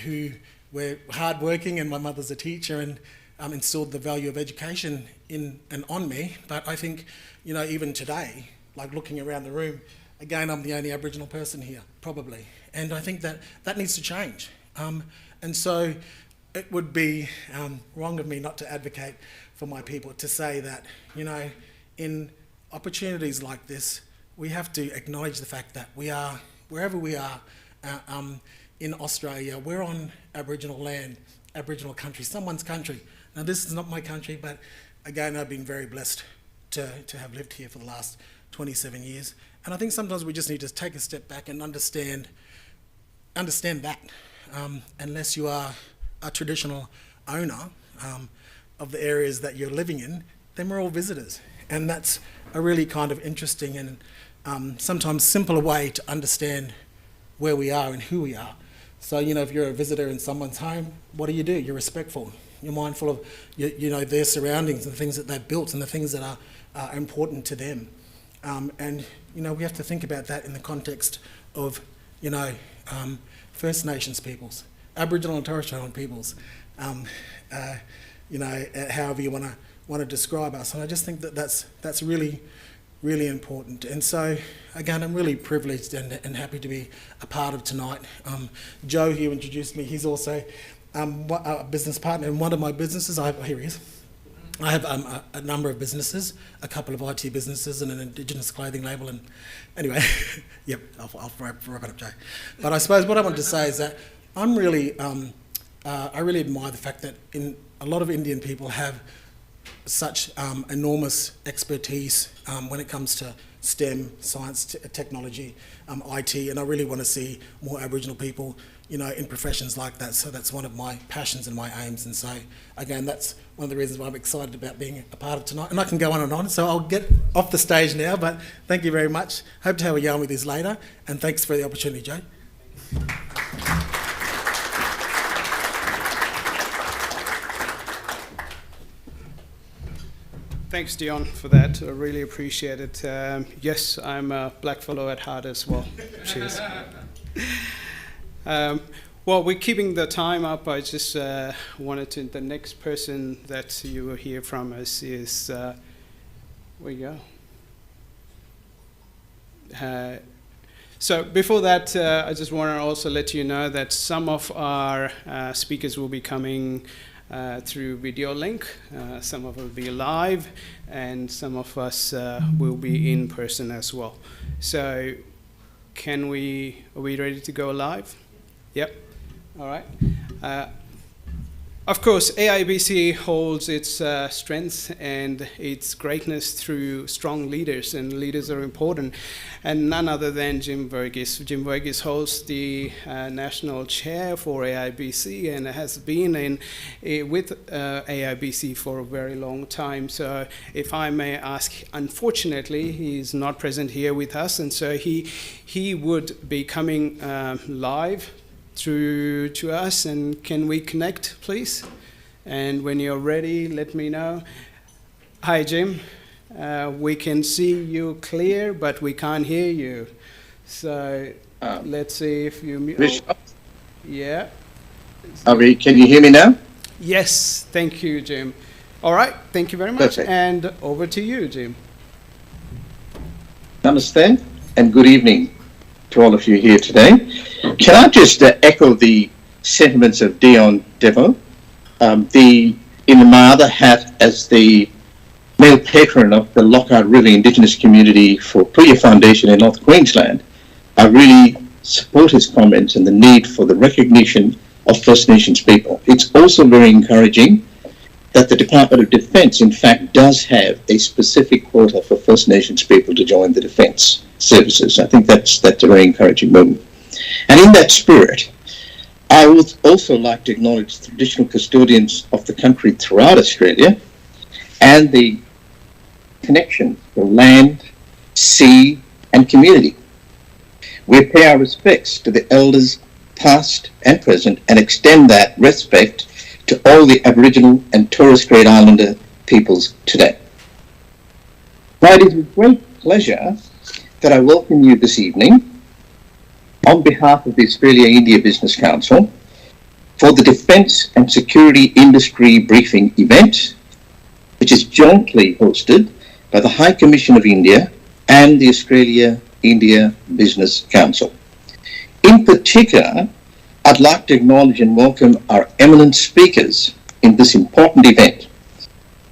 who were hardworking, and my mother's a teacher, and instilled the value of education in and on me. But I think, even today, like looking around the room, again, I'm the only Aboriginal person here, probably. And I think that needs to change. And so it would be wrong of me not to advocate for my people, to say that, in opportunities like this, we have to acknowledge the fact that we are, wherever we are in Australia, we're on Aboriginal land, Aboriginal country, someone's country. Now, this is not my country, but again, I've been very blessed to have lived here for the last 27 years. And I think sometimes we just need to take a step back and understand that. Unless you are a traditional owner of the areas that you're living in, then we're all visitors. And that's a really kind of interesting and sometimes simpler way to understand where we are and who we are. So, if you're a visitor in someone's home, what do? You're respectful. You're mindful of, their surroundings and the things that they've built and the things that are important to them. And we have to think about that in the context of, First Nations peoples, Aboriginal and Torres Strait peoples, however you want to describe us. And I just think that that's really, really important. And so, again, I'm really privileged and happy to be a part of tonight. Joe here introduced me. He's also a business partner in one of my businesses. Here he is. I have a number of businesses, a couple of IT businesses and an Indigenous clothing label. And anyway, yep, I'll wrap it up, Joe. But I suppose what I want to say is that I really admire the fact that a lot of Indian people have such enormous expertise when it comes to STEM, science, technology, IT, and I really want to see more Aboriginal people, in professions like that. So that's one of my passions and my aims. And so, again, that's one of the reasons why I'm excited about being a part of tonight. And I can go on and on, so I'll get off the stage now, but thank you very much. Hope to have a yarn with you later, and thanks for the opportunity, Joe. Thanks, Dion, for that. I really appreciate it. Yes, I'm a blackfellow at heart as well. Cheers. Well, we're keeping the time up. I just wanted to, the next person that you will hear from us is, where you go. So before that, I just want to also let you know that some of our speakers will be coming through video link. Some of it will be live, and some of us will be in person as well. So are we ready to go live? Yep. All right. Of course, AIBC holds its strengths and its greatness through strong leaders, and leaders are important. And none other than Jim Verghese. Jim Verghese holds the national chair for AIBC and has been with AIBC for a very long time. So if I may ask, unfortunately, he's not present here with us, and so he would be coming live through to us. And can we connect, please? And when you're ready, let me know. Hi, Jim. We can see you clear, but we can't hear you. So let's see if you mute. Yeah. Can you hear me now? Yes, thank you, Jim. All right, thank you very much. Perfect. And over to you, Jim. Namaste and good evening to all of you here today. Can I just echo the sentiments of Dion Devo, in my other hat as the male patron of the Lockhart River Indigenous Community for Puya Foundation in North Queensland. I really support his comments and the need for the recognition of First Nations people. It's also very encouraging that the Department of Defence, in fact, does have a specific quota for First Nations people to join the Defence services. I think that's a very encouraging moment. And in that spirit, I would also like to acknowledge the traditional custodians of the country throughout Australia and the connection for land, sea, and community. We pay our respects to the elders past and present and extend that respect to all the Aboriginal and Torres Strait Islander peoples today. Now, it is with great pleasure that I welcome you this evening on behalf of the Australia-India Business Council for the Defence and Security Industry Briefing event, which is jointly hosted by the High Commission of India and the Australia-India Business Council. In particular, I'd like to acknowledge and welcome our eminent speakers in this important event.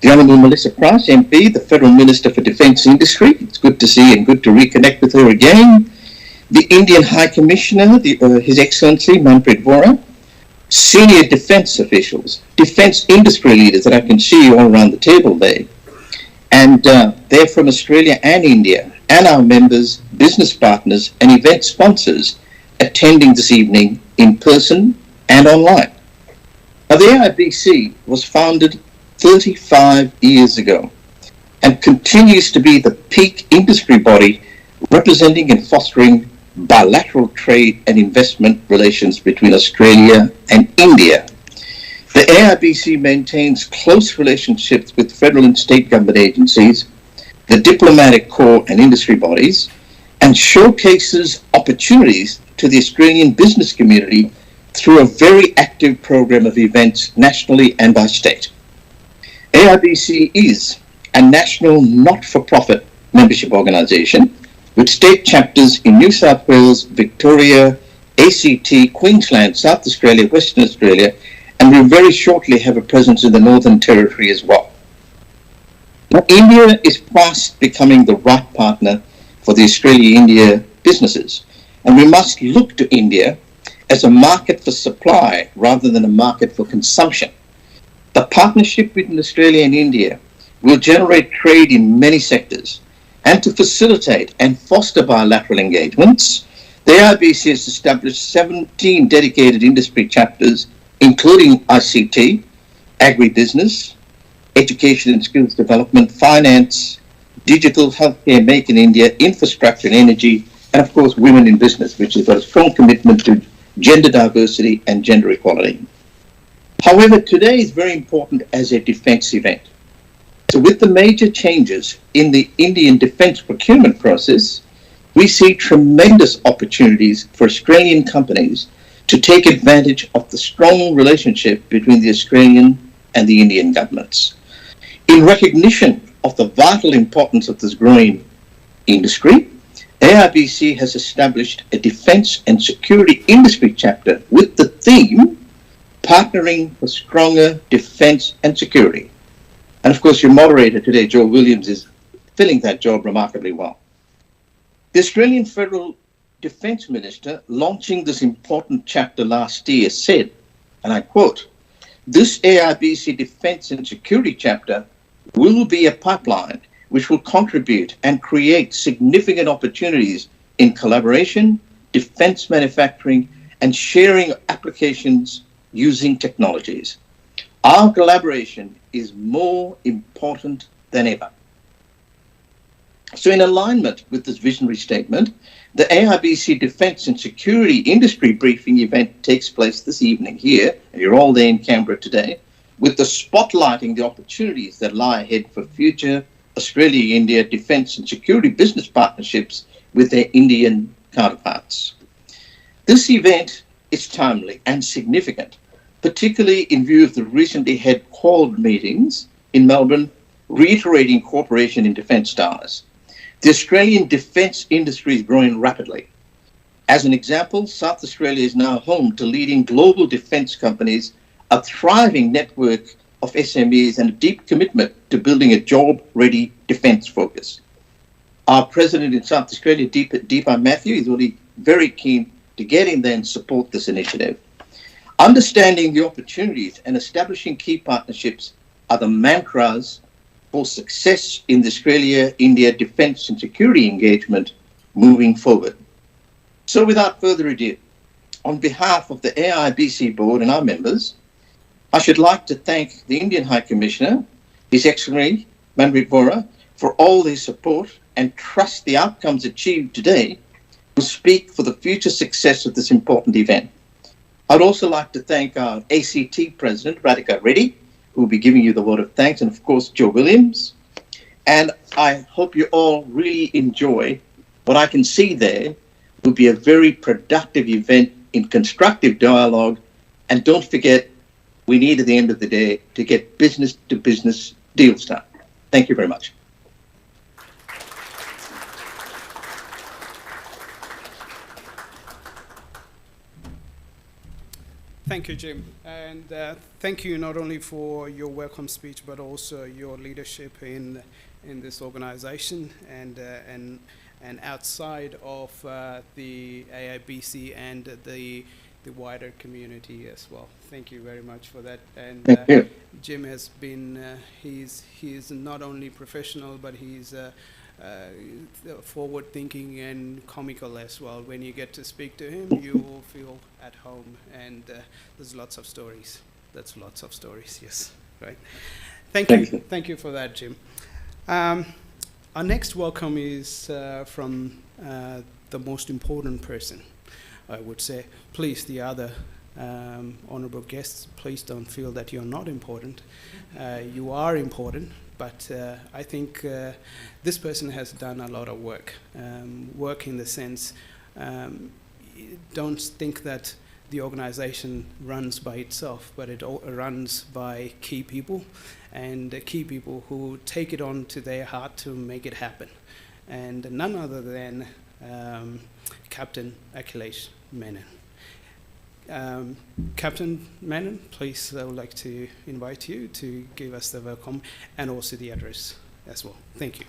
The Honourable Melissa Price, MP, the Federal Minister for Defence Industry. It's good to see and good to reconnect with her again. The Indian High Commissioner, His Excellency Manpreet Vohra, senior defence officials, defence industry leaders that I can see all around the table there. And they're from Australia and India, and our members, business partners, and event sponsors attending this evening in person and online. Now, the AIBC was founded 35 years ago and continues to be the peak industry body representing and fostering bilateral trade and investment relations between Australia and India. The AIBC maintains close relationships with federal and state government agencies, the diplomatic corps and industry bodies, and showcases opportunities to the Australian business community through a very active program of events nationally and by state. AIBC is a national not-for-profit membership organisation with state chapters in New South Wales, Victoria, ACT, Queensland, South Australia, Western Australia, and we very shortly have a presence in the Northern Territory as well. Now, India is fast becoming the right partner for the Australia-India businesses, and we must look to India as a market for supply rather than a market for consumption. The partnership between Australia and India will generate trade in many sectors, and to facilitate and foster bilateral engagements, the AIBC has established 17 dedicated industry chapters, including ICT, agribusiness, education and skills development, finance, digital, healthcare, make in India, infrastructure and energy, and of course women in business, which has got a strong commitment to gender diversity and gender equality. However, today is very important as a defence event. So with the major changes in the Indian defence procurement process, we see tremendous opportunities for Australian companies to take advantage of the strong relationship between the Australian and the Indian governments. In recognition of the vital importance of this growing industry, AIBC has established a defence and security industry chapter with the theme Partnering for Stronger Defence and Security. And of course, your moderator today, Joe Williams, is filling that job remarkably well. The Australian Federal Defence Minister, launching this important chapter last year, said, and I quote, "This AIBC Defence and Security chapter will be a pipeline which will contribute and create significant opportunities in collaboration, defence manufacturing, and sharing applications using technologies. Our collaboration is more important than ever." So in alignment with this visionary statement, the AIBC Defence and Security Industry Briefing event takes place this evening here, and you're all there in Canberra today, with the spotlighting the opportunities that lie ahead for future Australia-India defence and security business partnerships with their Indian counterparts. This event is timely and significant, particularly in view of the recently held Quad meetings in Melbourne, reiterating cooperation in defence ties. The Australian defence industry is growing rapidly. As an example, South Australia is now home to leading global defence companies, a thriving network of SMEs, and a deep commitment to building a job-ready defence focus. Our president in South Australia, Deepa Matthew, is already very keen to get in there and support this initiative. Understanding the opportunities and establishing key partnerships are the mantras for success in the Australia-India defence and security engagement moving forward. So without further ado, on behalf of the AIBC board and our members, I should like to thank the Indian High Commissioner, His Excellency Manpreet Vohra, for all their support and trust the outcomes achieved today will speak for the future success of this important event. I'd also like to thank our ACT President, Radhika Reddy, who will be giving you the word of thanks, and of course, Joe Williams. And I hope you all really enjoy what I can see there, will be a very productive event in constructive dialogue. And don't forget, we need at the end of the day to get business to business deals done. Thank you very much. Thank you, Jim, and thank you not only for your welcome speech, but also your leadership in this organization and outside of the AIBC and the wider community as well. Thank you very much for that. And Thank you. Jim has been, he's not only professional, but he's forward-thinking and comical as well. When you get to speak to him, you will feel at home, and there's lots of stories. That's lots of stories, yes, right. Thank you for that, Jim. Our next welcome is from the most important person, I would say. Please, the other honorable guests, please don't feel that you're not important. You are important, but I think this person has done a lot of work. Work in the sense, don't think that the organization runs by itself, but it runs by key people, and key people who take it on to their heart to make it happen. And none other than Captain Akhilesh Menon. Captain Menon, please, I would like to invite you to give us the welcome and also the address as well. Thank you.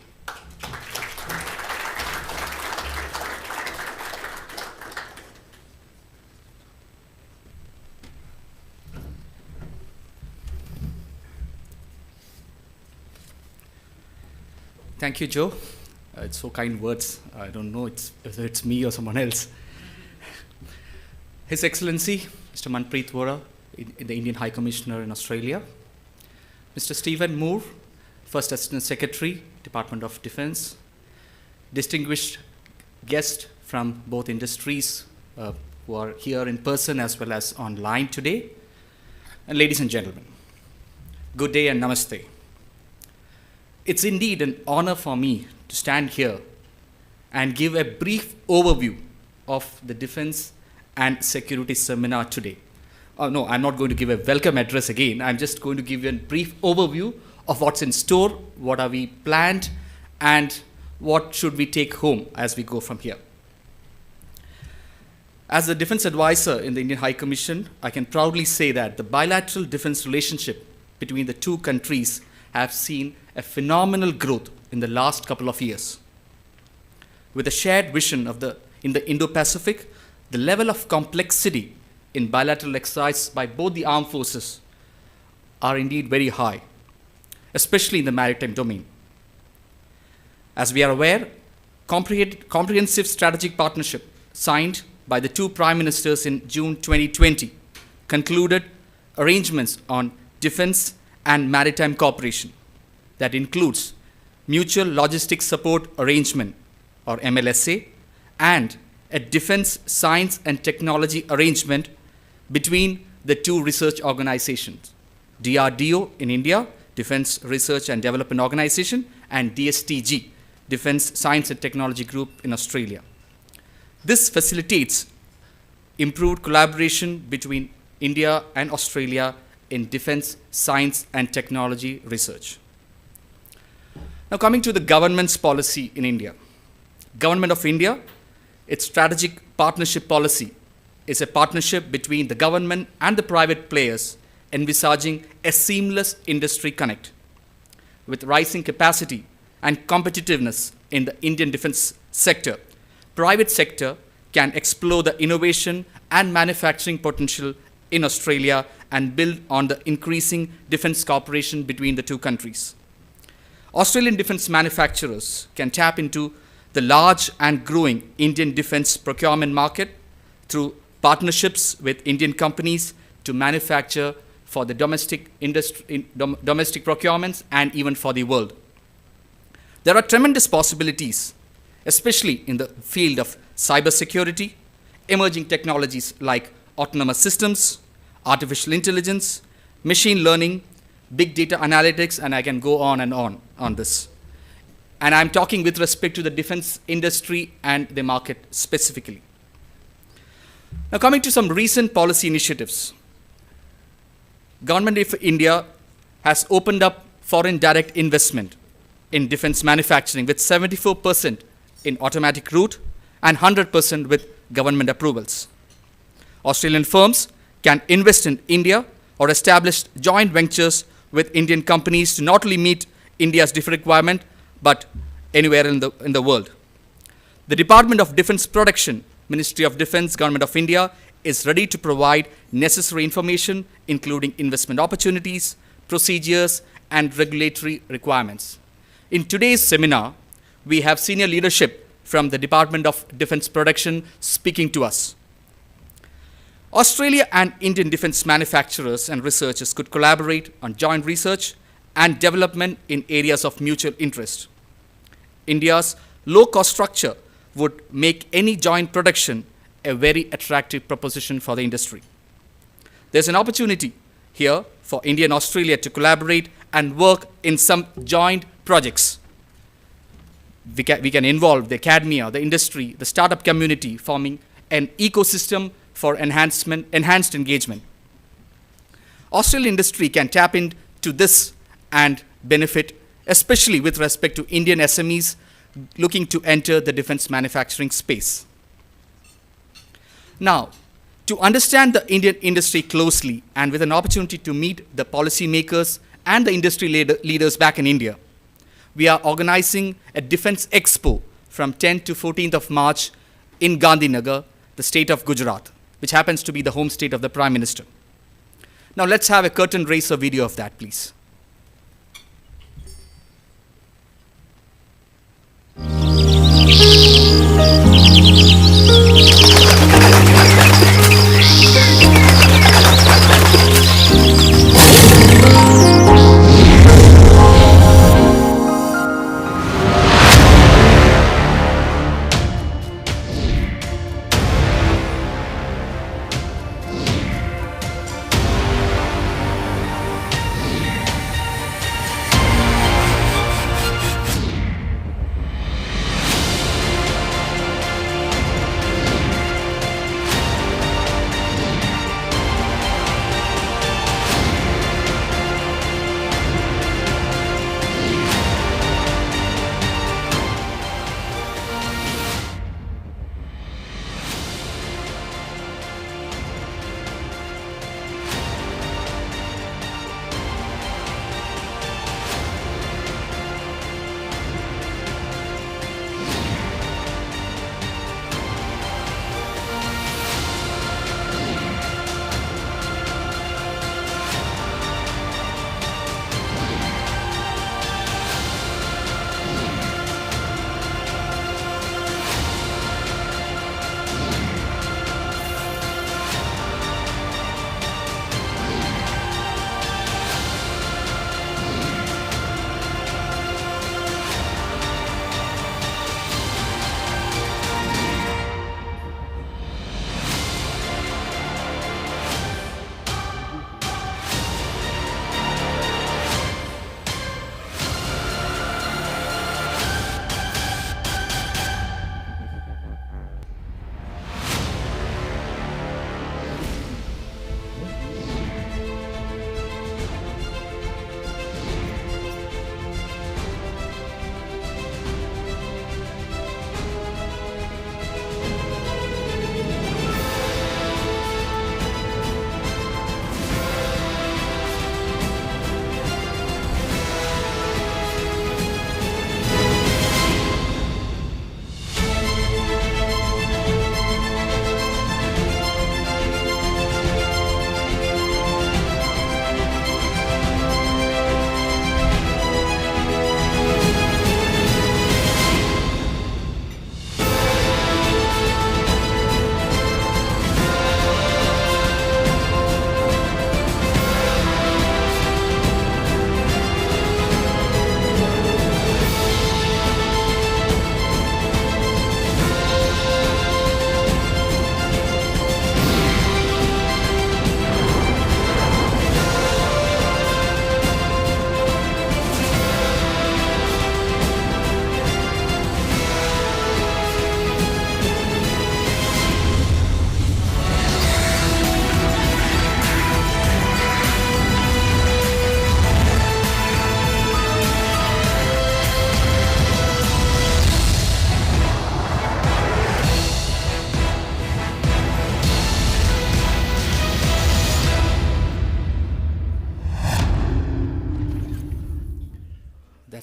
Thank you, Joe. It's so kind words. I don't know whether it's me or someone else. His Excellency, Mr. Manpreet Vohra, the Indian High Commissioner in Australia. Mr. Stephen Moore, First Assistant Secretary, Department of Defense. Distinguished guests from both industries who are here in person as well as online today. And ladies and gentlemen, good day and namaste. It's indeed an honor for me to stand here and give a brief overview of the Defense and Security Seminar today. Oh, no, I'm not going to give a welcome address again. I'm just going to give you a brief overview of what's in store, what are we planned, and what should we take home as we go from here. As the defense advisor in the Indian High Commission, I can proudly say that the bilateral defense relationship between the two countries have seen a phenomenal growth in the last couple of years. With a shared vision in the Indo-Pacific, the level of complexity in bilateral exercise by both the armed forces are indeed very high, especially in the maritime domain. As we are aware, comprehensive strategic partnership signed by the two prime ministers in June 2020 concluded arrangements on defense and maritime cooperation that includes Mutual Logistics Support Arrangement, or MLSA, and a Defense Science and Technology Arrangement between the two research organizations, DRDO in India, Defense Research and Development Organization, and DSTG, Defense Science and Technology Group in Australia. This facilitates improved collaboration between India and Australia in defense, science, and technology research. Now, coming to the government's policy in India. Government of India, its strategic partnership policy is a partnership between the government and the private players envisaging a seamless industry connect. With rising capacity and competitiveness in the Indian defense sector, private sector can explore the innovation and manufacturing potential in Australia and build on the increasing defense cooperation between the two countries. Australian defense manufacturers can tap into the large and growing Indian defense procurement market through partnerships with Indian companies to manufacture for the domestic procurements and even for the world. There are tremendous possibilities, especially in the field of cybersecurity, emerging technologies like autonomous systems, artificial intelligence, machine learning, big data analytics, and I can go on and on this. And I'm talking with respect to the defense industry and the market specifically. Now, coming to some recent policy initiatives. Government of India has opened up foreign direct investment in defense manufacturing with 74% in automatic route and 100% with government approvals. Australian firms can invest in India or establish joint ventures with Indian companies to not only meet India's defense requirement, but anywhere in the world. The Department of Defense Production, Ministry of Defense, Government of India, is ready to provide necessary information, including investment opportunities, procedures, and regulatory requirements. In today's seminar, we have senior leadership from the Department of Defense Production speaking to us. Australia and Indian defense manufacturers and researchers could collaborate on joint research and development in areas of mutual interest. India's low-cost structure would make any joint production a very attractive proposition for the industry. There's an opportunity here for India and Australia to collaborate and work in some joint projects. We can involve the academia, the industry, the startup community, forming an ecosystem for enhanced engagement. Australian industry can tap into this and benefit, especially with respect to Indian SMEs looking to enter the defense manufacturing space. Now, to understand the Indian industry closely and with an opportunity to meet the policymakers and the industry leaders back in India, we are organizing a Defense Expo from 10th to 14th of March in Gandhinagar, the state of Gujarat, which happens to be the home state of the Prime Minister. Now let's have a curtain raiser video of that, please.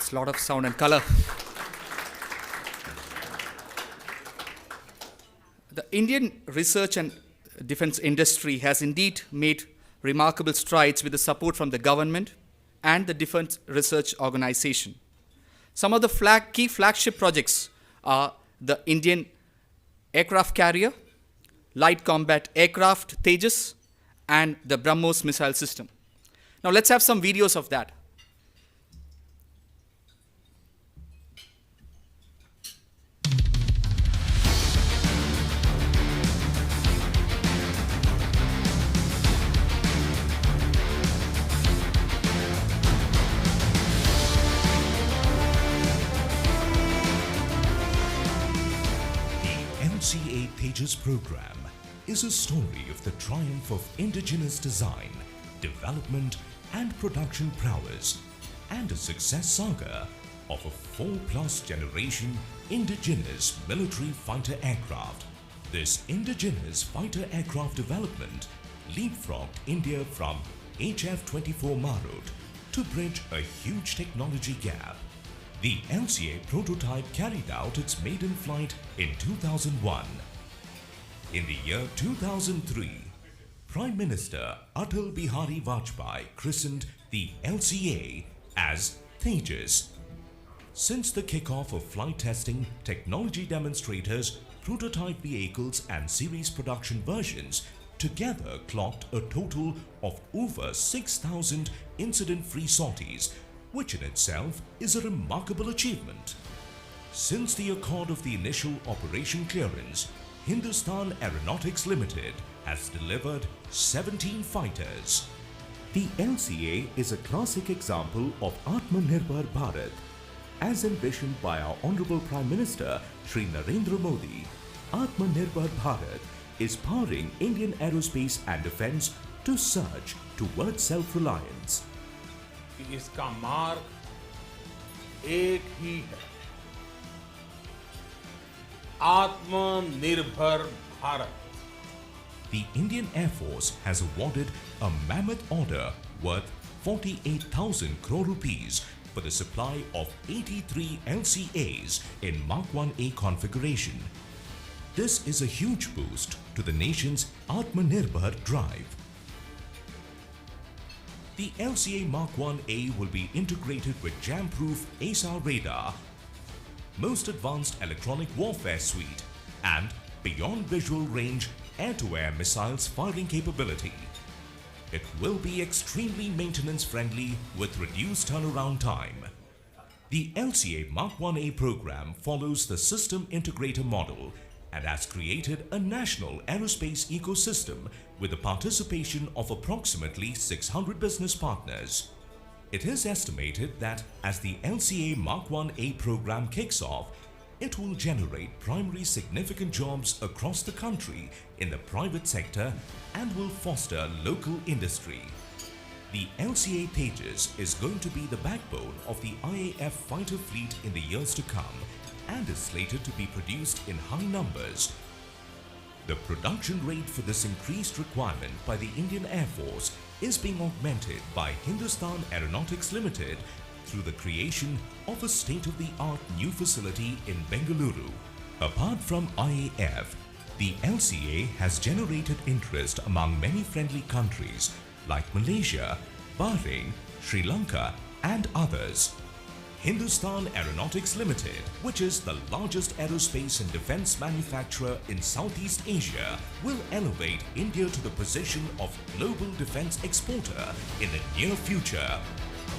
That's a lot of sound and color. The Indian research and defense industry has indeed made remarkable strides with the support from the government and the Defense Research Organization. Some of the key flagship projects are the Indian aircraft carrier, light combat aircraft Tejas, and the BrahMos missile system. Now let's have some videos of that. LCA Tejas program is a story of the triumph of indigenous design, development and production prowess, and a success saga of a 4+ generation indigenous military fighter aircraft. This indigenous fighter aircraft development leapfrogged India from HF-24 Marut to bridge a huge technology gap. The LCA prototype carried out its maiden flight in 2001. In the year 2003, Prime Minister Atal Bihari Vajpayee christened the LCA as Tejas. Since the kickoff of flight testing, technology demonstrators, prototype vehicles and series production versions together clocked a total of over 6,000 incident-free sorties, which in itself is a remarkable achievement. Since the accord of the initial operation clearance, Hindustan Aeronautics Limited has delivered 17 fighters. The LCA is a classic example of Atmanirbhar Bharat. As envisioned by our Honorable Prime Minister Shri Narendra Modi, Atmanirbhar Bharat is powering Indian aerospace and defense to surge towards self-reliance. इसका मार्ग एक ही है, आत्मनिर्भर Bharat. The Indian Air Force has awarded a mammoth order worth 48,000 crore rupees for the supply of 83 LCAs in Mark 1A configuration. This is a huge boost to the nation's Atmanirbhar drive. The LCA Mark 1A will be integrated with jam-proof ASAR radar, most advanced electronic warfare suite, and beyond visual range air-to-air missiles firing capability. It will be extremely maintenance-friendly with reduced turnaround time. The LCA Mark 1A program follows the system integrator model and has created a national aerospace ecosystem with the participation of approximately 600 business partners. It is estimated that as the LCA Mark 1A program kicks off, it will generate primary significant jobs across the country in the private sector and will foster local industry. The LCA Tejas is going to be the backbone of the IAF fighter fleet in the years to come and is slated to be produced in high numbers. The production rate for this increased requirement by the Indian Air Force is being augmented by Hindustan Aeronautics Limited through the creation of a state-of-the-art new facility in Bengaluru. Apart from IAF, the LCA has generated interest among many friendly countries like Malaysia, Bahrain, Sri Lanka and others. Hindustan Aeronautics Limited, which is the largest aerospace and defense manufacturer in Southeast Asia, will elevate India to the position of global defense exporter in the near future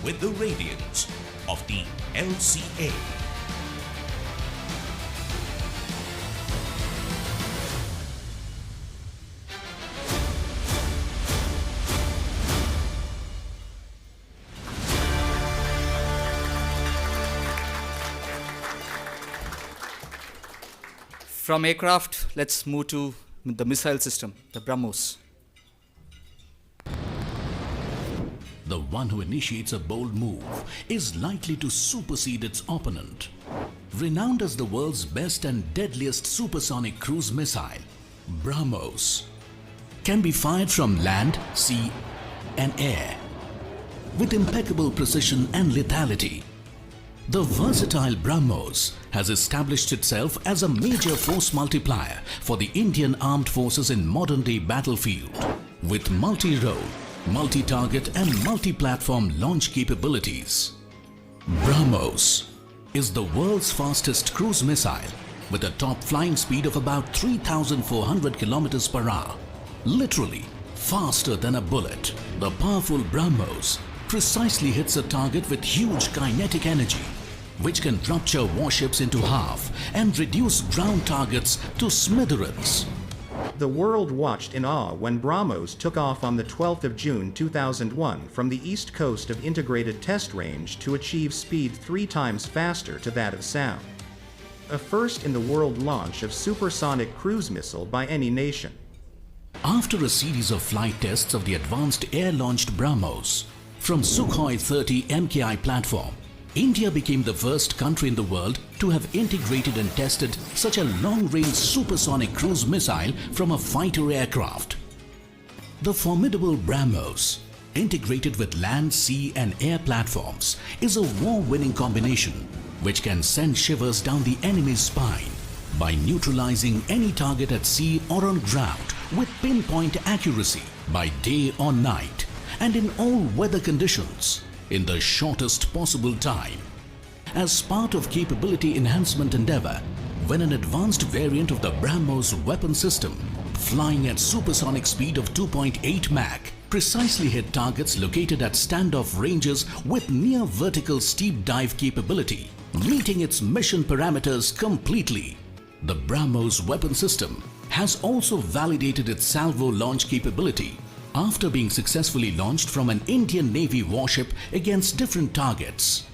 with the radiance of the LCA. From aircraft, let's move to the missile system, the BrahMos. The one who initiates a bold move is likely to supersede its opponent. Renowned as the world's best and deadliest supersonic cruise missile, BrahMos can be fired from land, sea and air with impeccable precision and lethality. The versatile BrahMos has established itself as a major force multiplier for the Indian Armed Forces in modern-day battlefield. With multi-role, multi-target and multi-platform launch capabilities. BrahMos is the world's fastest cruise missile with a top flying speed of about 3,400 kilometers per hour. Literally faster than a bullet. The powerful BrahMos precisely hits a target with huge kinetic energy, which can rupture warships into half and reduce ground targets to smithereens. The world watched in awe when BrahMos took off on the 12th of June 2001 from the east coast of Integrated Test Range to achieve speed 3 times faster to that of sound. A first in the world launch of supersonic cruise missile by any nation. After a series of flight tests of the advanced air-launched BrahMos from Sukhoi 30 MKI platform, India became the first country in the world to have integrated and tested such a long-range supersonic cruise missile from a fighter aircraft. The formidable BrahMos, integrated with land, sea and air platforms, is a war-winning combination which can send shivers down the enemy's spine by neutralizing any target at sea or on ground with pinpoint accuracy by day or night and in all weather conditions in the shortest possible time. As part of capability enhancement endeavor, when an advanced variant of the BrahMos weapon system, flying at supersonic speed of 2.8 Mach, precisely hit targets located at standoff ranges with near vertical steep dive capability, meeting its mission parameters completely. The BrahMos weapon system has also validated its salvo launch capability after being successfully launched from an Indian Navy warship against different targets.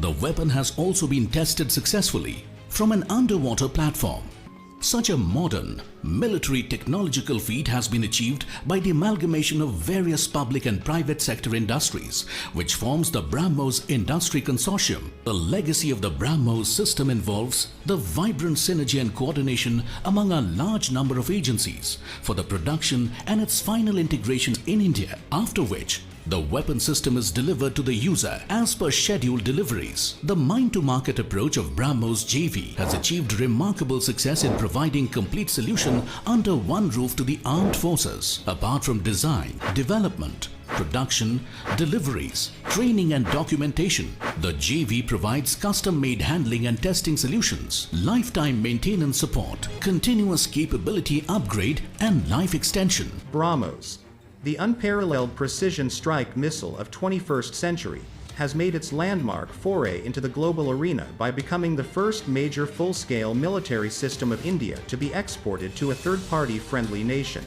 The weapon has also been tested successfully from an underwater platform. Such a modern, military technological feat has been achieved by the amalgamation of various public and private sector industries, which forms the BrahMos Industry Consortium. The legacy of the BrahMos system involves the vibrant synergy and coordination among a large number of agencies for the production and its final integration in India, after which the weapon system is delivered to the user as per scheduled deliveries. The mine-to-market approach of BrahMos JV has achieved remarkable success in providing complete solution under one roof to the armed forces. Apart from design, development, production, deliveries, training and documentation, the JV provides custom-made handling and testing solutions, lifetime maintenance support, continuous capability upgrade and life extension. BrahMos, the unparalleled precision strike missile of 21st century, has made its landmark foray into the global arena by becoming the first major full-scale military system of India to be exported to a third-party friendly nation.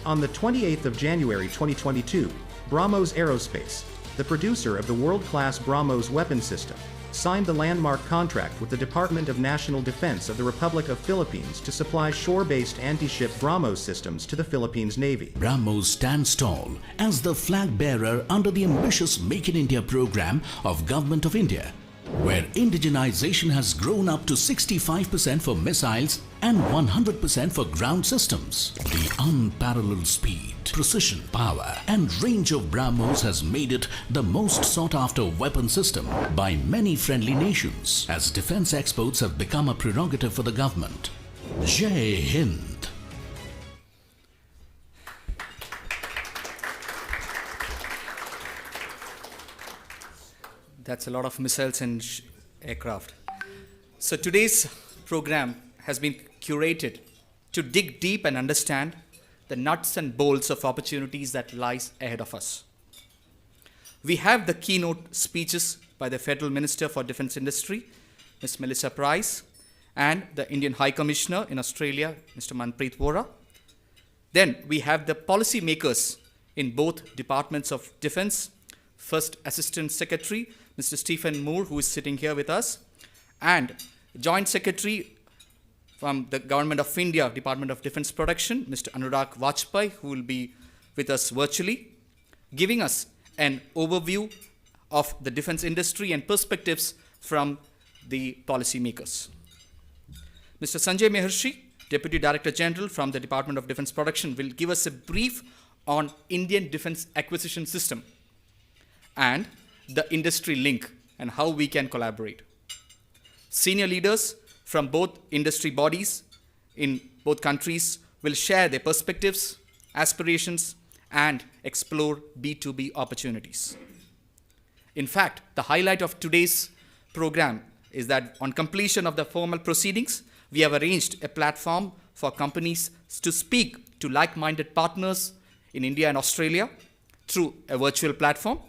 On the 28th of January 2022, BrahMos Aerospace, the producer of the world-class BrahMos weapon system, signed the landmark contract with the Department of National Defense of the Republic of Philippines to supply shore-based anti-ship BrahMos systems to the Philippines Navy. BrahMos stands tall as the flag bearer under the ambitious Make in India program of Government of India, where indigenization has grown up to 65% for missiles and 100% for ground systems. The unparalleled speed, precision, power and range of BrahMos has made it the most sought-after weapon system by many friendly nations, as defense exports have become a prerogative for the government. Jai Hind. That's a lot of missiles and aircraft. So today's program has been curated to dig deep and understand the nuts and bolts of opportunities that lies ahead of us. We have the keynote speeches by the Federal Minister for Defence Industry, Ms. Melissa Price, and the Indian High Commissioner in Australia, Mr. Manpreet Vohra. Then we have the policy makers in both Departments of Defence, First Assistant Secretary, Mr. Stephen Moore, who is sitting here with us, and Joint Secretary from the Government of India, Department of Defence Production, Mr. Anurag Vajpayee, who will be with us virtually, giving us an overview of the defence industry and perspectives from the policymakers. Mr. Sanjay Meharshi, Deputy Director General from the Department of Defence Production, will give us a brief on Indian Defence Acquisition System and the industry link and how we can collaborate. Senior leaders from both industry bodies in both countries will share their perspectives, aspirations, and explore B2B opportunities. In fact, the highlight of today's program is that on completion of the formal proceedings, we have arranged a platform for companies to speak to like-minded partners in India and Australia through a virtual platform,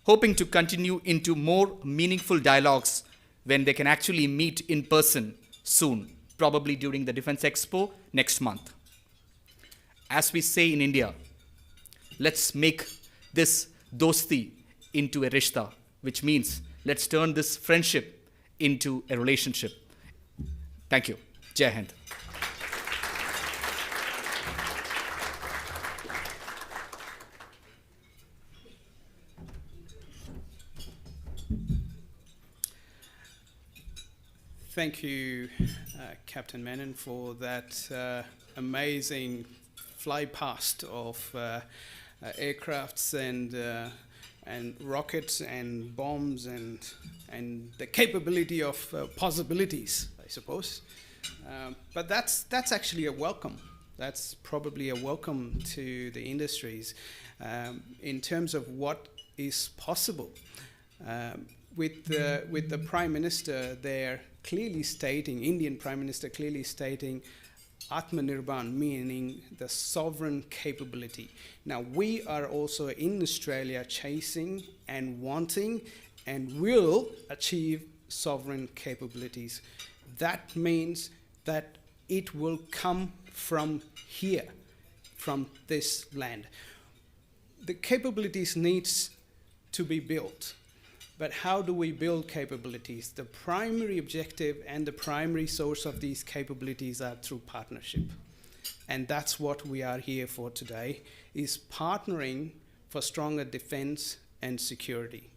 hoping to continue into more meaningful dialogues when they can actually meet in person soon, probably during the Defense Expo next month. As we say in India, let's make this dosti into a rishta, which means let's turn this friendship into a relationship. Thank you. Jai Hind. Thank you, Captain Menon, for that amazing fly past of aircrafts and rockets and bombs and the capability of possibilities, I suppose. But that's actually a welcome. That's probably a welcome to the industries in terms of what is possible. With the Prime Minister there clearly stating, Indian Prime Minister clearly stating, Atmanirbhar, meaning the sovereign capability. Now, we are also in Australia chasing and wanting and will achieve sovereign capabilities. That means that it will come from here, from this land. The capabilities needs to be built. But how do we build capabilities? The primary objective and the primary source of these capabilities are through partnership. And that's what we are here for today, is partnering for stronger defense and security.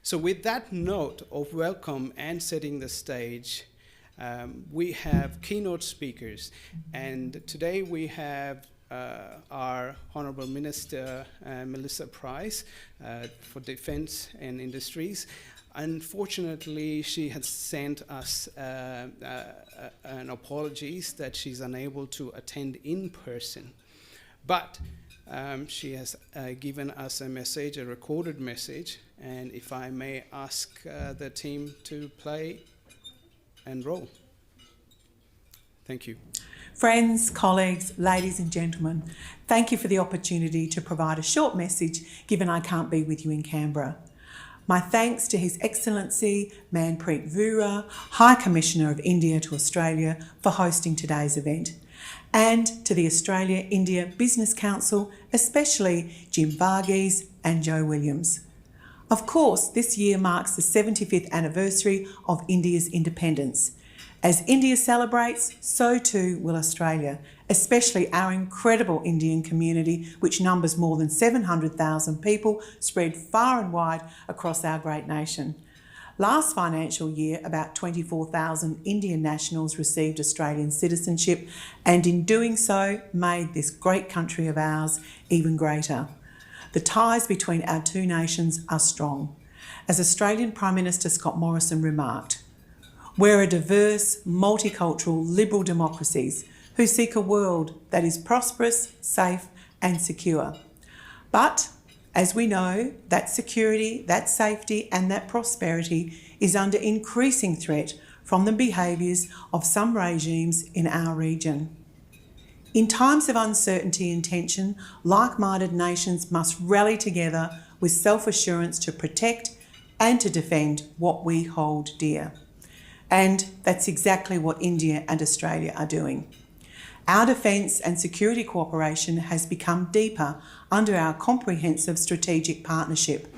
So with that note of welcome and setting the stage, we have keynote speakers. And today we have our Honourable Minister Melissa Price for Defence and Industries. Unfortunately, she has sent us an apologies that she's unable to attend in person. But she has given us a message, a recorded message, and if I may ask the team to play and roll. Thank you. Friends, colleagues, ladies and gentlemen, thank you for the opportunity to provide a short message given I can't be with you in Canberra. My thanks to His Excellency Manpreet Vohra, High Commissioner of India to Australia, for hosting today's event, and to the Australia-India Business Council, especially Jim Varghese and Joe Williams. Of course, this year marks the 75th anniversary of India's independence. As India celebrates, so too will Australia, especially our incredible Indian community, which numbers more than 700,000 people spread far and wide across our great nation. Last financial year, about 24,000 Indian nationals received Australian citizenship, and in doing so, made this great country of ours even greater. The ties between our two nations are strong. As Australian Prime Minister Scott Morrison remarked, we're a diverse, multicultural, liberal democracies who seek a world that is prosperous, safe and secure. But, as we know, that security, that safety and that prosperity is under increasing threat from the behaviours of some regimes in our region. In times of uncertainty and tension, like-minded nations must rally together with self-assurance to protect and to defend what we hold dear. And that's exactly what India and Australia are doing. Our defence and security cooperation has become deeper under our comprehensive strategic partnership.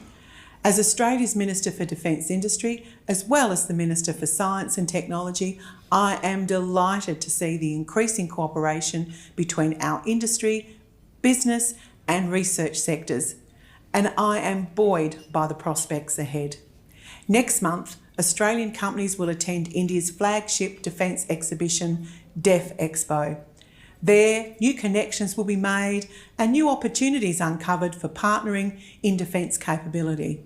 As Australia's Minister for Defence Industry, as well as the Minister for Science and Technology, I am delighted to see the increasing cooperation between our industry, business and research sectors, and I am buoyed by the prospects ahead. Next month, Australian companies will attend India's flagship defence exhibition, Def Expo. There, new connections will be made and new opportunities uncovered for partnering in defence capability.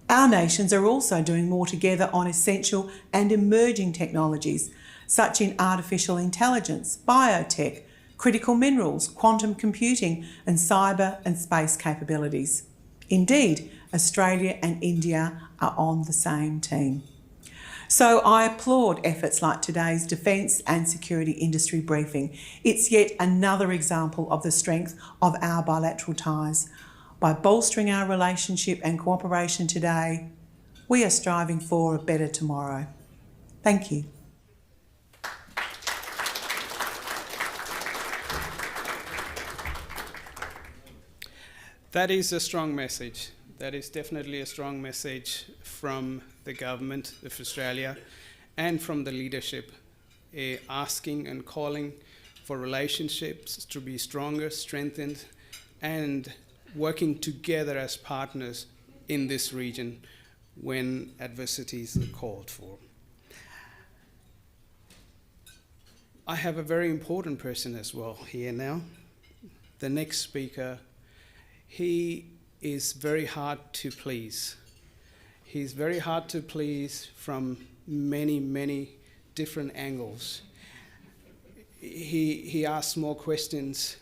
Our nations are also doing more together on essential and emerging technologies, such in artificial intelligence, biotech, critical minerals, quantum computing, and cyber and space capabilities. Indeed, Australia and India are on the same team. So I applaud efforts like today's Defence and Security Industry Briefing. It's yet another example of the strength of our bilateral ties. By bolstering our relationship and cooperation today, we are striving for a better tomorrow. Thank you. That is a strong message. That is definitely a strong message from the government of Australia and from the leadership, asking and calling for relationships to be stronger, strengthened, and working together as partners in this region when adversities are called for. I have a very important person as well here now. The next speaker, he is very hard to please. He's very hard to please from many, many different angles. He asks more questions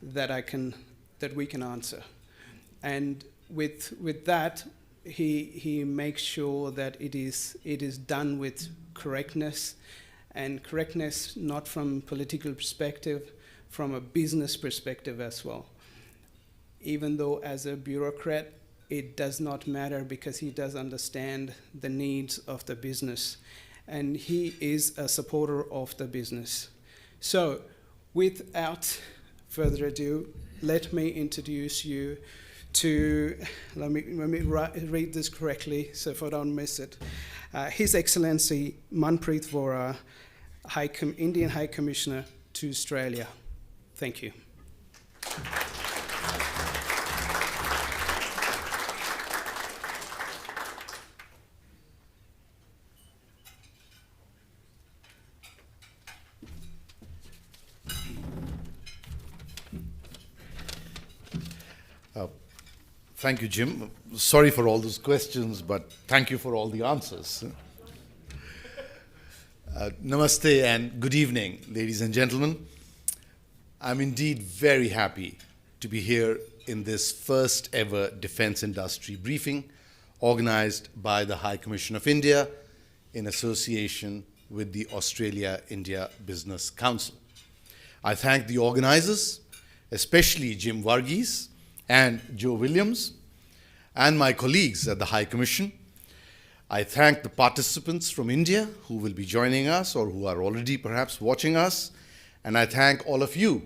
that we can answer. And with that, he makes sure that it is done with correctness, and correctness not from political perspective, from a business perspective as well. Even though as a bureaucrat, it does not matter because he does understand the needs of the business, and he is a supporter of the business. So without further ado, let me introduce you to, let me read this correctly so if I don't miss it. His Excellency Manpreet Vohra, Indian High Commissioner to Australia. Thank you. Thank you, Jim. Sorry for all those questions, but thank you for all the answers. Namaste and good evening, ladies and gentlemen. I'm indeed very happy to be here in this first ever defense industry briefing organized by the High Commission of India in association with the Australia-India Business Council. I thank the organizers, especially Jim Varghese and Joe Williams, and my colleagues at the High Commission. I thank the participants from India who will be joining us or who are already perhaps watching us, and I thank all of you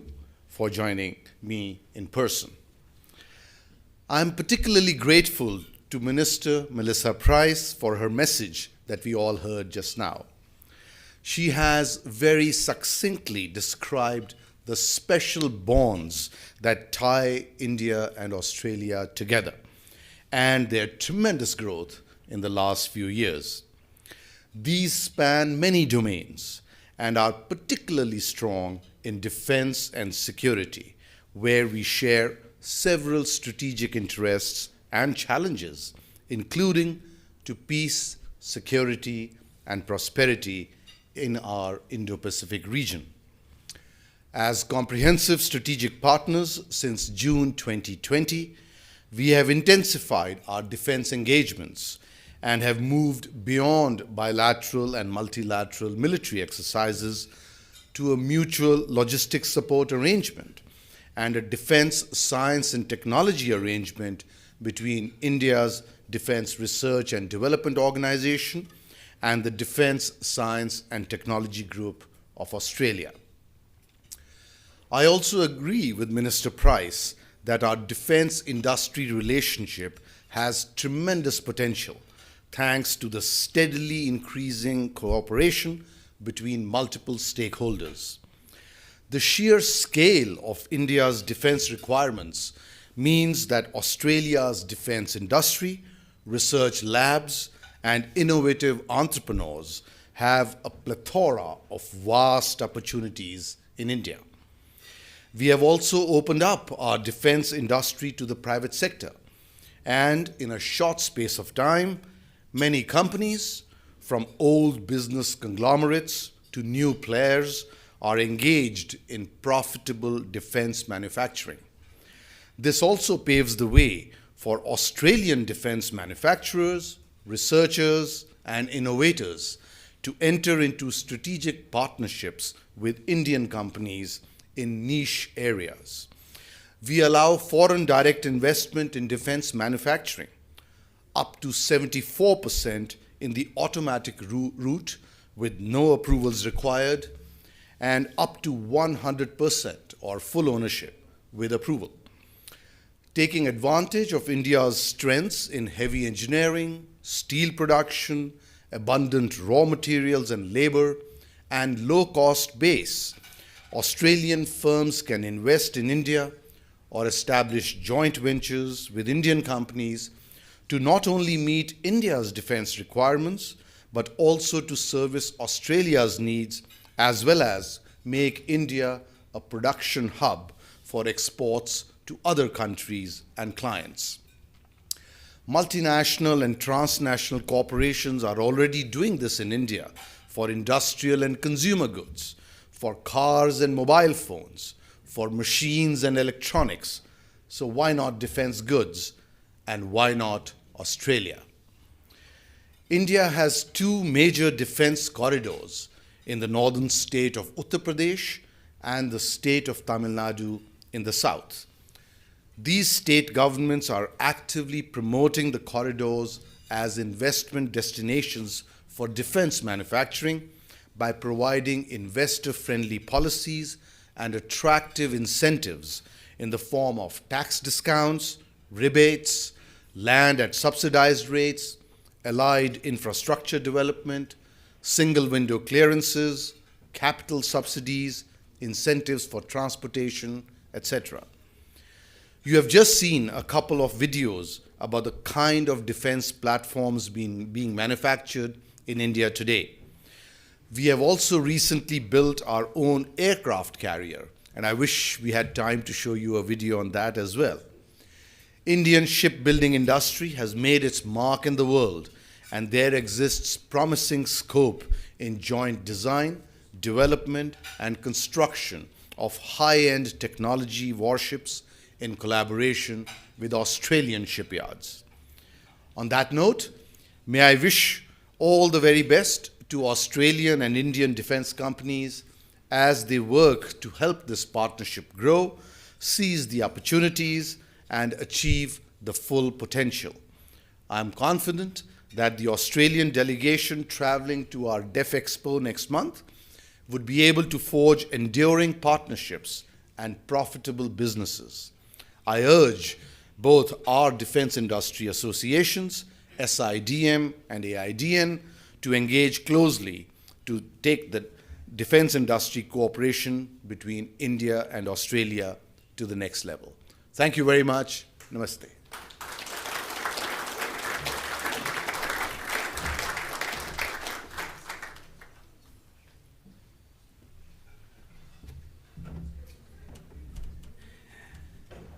for joining me in person. I'm particularly grateful to Minister Melissa Price for her message that we all heard just now. She has very succinctly described the special bonds that tie India and Australia together and their tremendous growth in the last few years. These span many domains and are particularly strong in defense and security, where we share several strategic interests and challenges, including to peace, security, and prosperity in our Indo-Pacific region. As comprehensive strategic partners since June 2020, we have intensified our defense engagements and have moved beyond bilateral and multilateral military exercises to a mutual logistics support arrangement and a defense science and technology arrangement between India's Defense Research and Development Organization and the Defense Science and Technology Group of Australia. I also agree with Minister Price that our defense industry relationship has tremendous potential thanks to the steadily increasing cooperation between multiple stakeholders. The sheer scale of India's defense requirements means that Australia's defense industry, research labs, and innovative entrepreneurs have a plethora of vast opportunities in India. We have also opened up our defense industry to the private sector, And in a short space of time, many companies, from old business conglomerates to new players, are engaged in profitable defense manufacturing. This also paves the way for Australian defense manufacturers, researchers, and innovators to enter into strategic partnerships with Indian companies in niche areas. We allow foreign direct investment in defense manufacturing, up to 74% in the automatic route with no approvals required, and up to 100% or full ownership with approval. Taking advantage of India's strengths in heavy engineering, steel production, abundant raw materials and labor, and low-cost base, Australian firms can invest in India or establish joint ventures with Indian companies to not only meet India's defense requirements, but also to service Australia's needs, as well as make India a production hub for exports to other countries and clients. Multinational and transnational corporations are already doing this in India for industrial and consumer goods, for cars and mobile phones, for machines and electronics. So why not defense goods, and why not Australia? India has two major defense corridors in the northern state of Uttar Pradesh and the state of Tamil Nadu in the south. These state governments are actively promoting the corridors as investment destinations for defense manufacturing by providing investor-friendly policies and attractive incentives in the form of tax discounts, rebates, land at subsidized rates, allied infrastructure development, single window clearances, capital subsidies, incentives for transportation, etc. You have just seen a couple of videos about the kind of defense platforms being manufactured in India today. We have also recently built our own aircraft carrier, and I wish we had time to show you a video on that as well. Indian shipbuilding industry has made its mark in the world, and there exists promising scope in joint design, development, and construction of high-end technology warships in collaboration with Australian shipyards. On that note, may I wish all the very best to Australian and Indian defense companies as they work to help this partnership grow, seize the opportunities, and achieve the full potential. I am confident that the Australian delegation traveling to our DEF Expo next month would be able to forge enduring partnerships and profitable businesses. I urge both our defense industry associations, SIDM and AIDN, to engage closely to take the defense industry cooperation between India and Australia to the next level. Thank you very much. Namaste.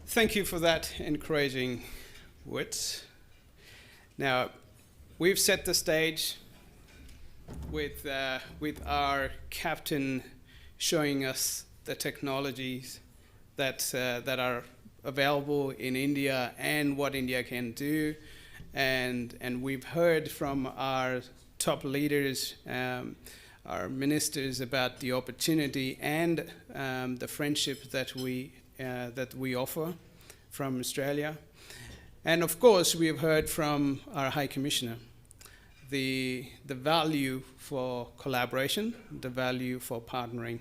Thank you for that encouraging words. Now, we've set the stage with our captain showing us the technologies that are available in India and what India can do, and we've heard from our top leaders, our ministers, about the opportunity and the friendship that we offer from Australia. And of course, we have heard from our High Commissioner the value for collaboration, the value for partnering,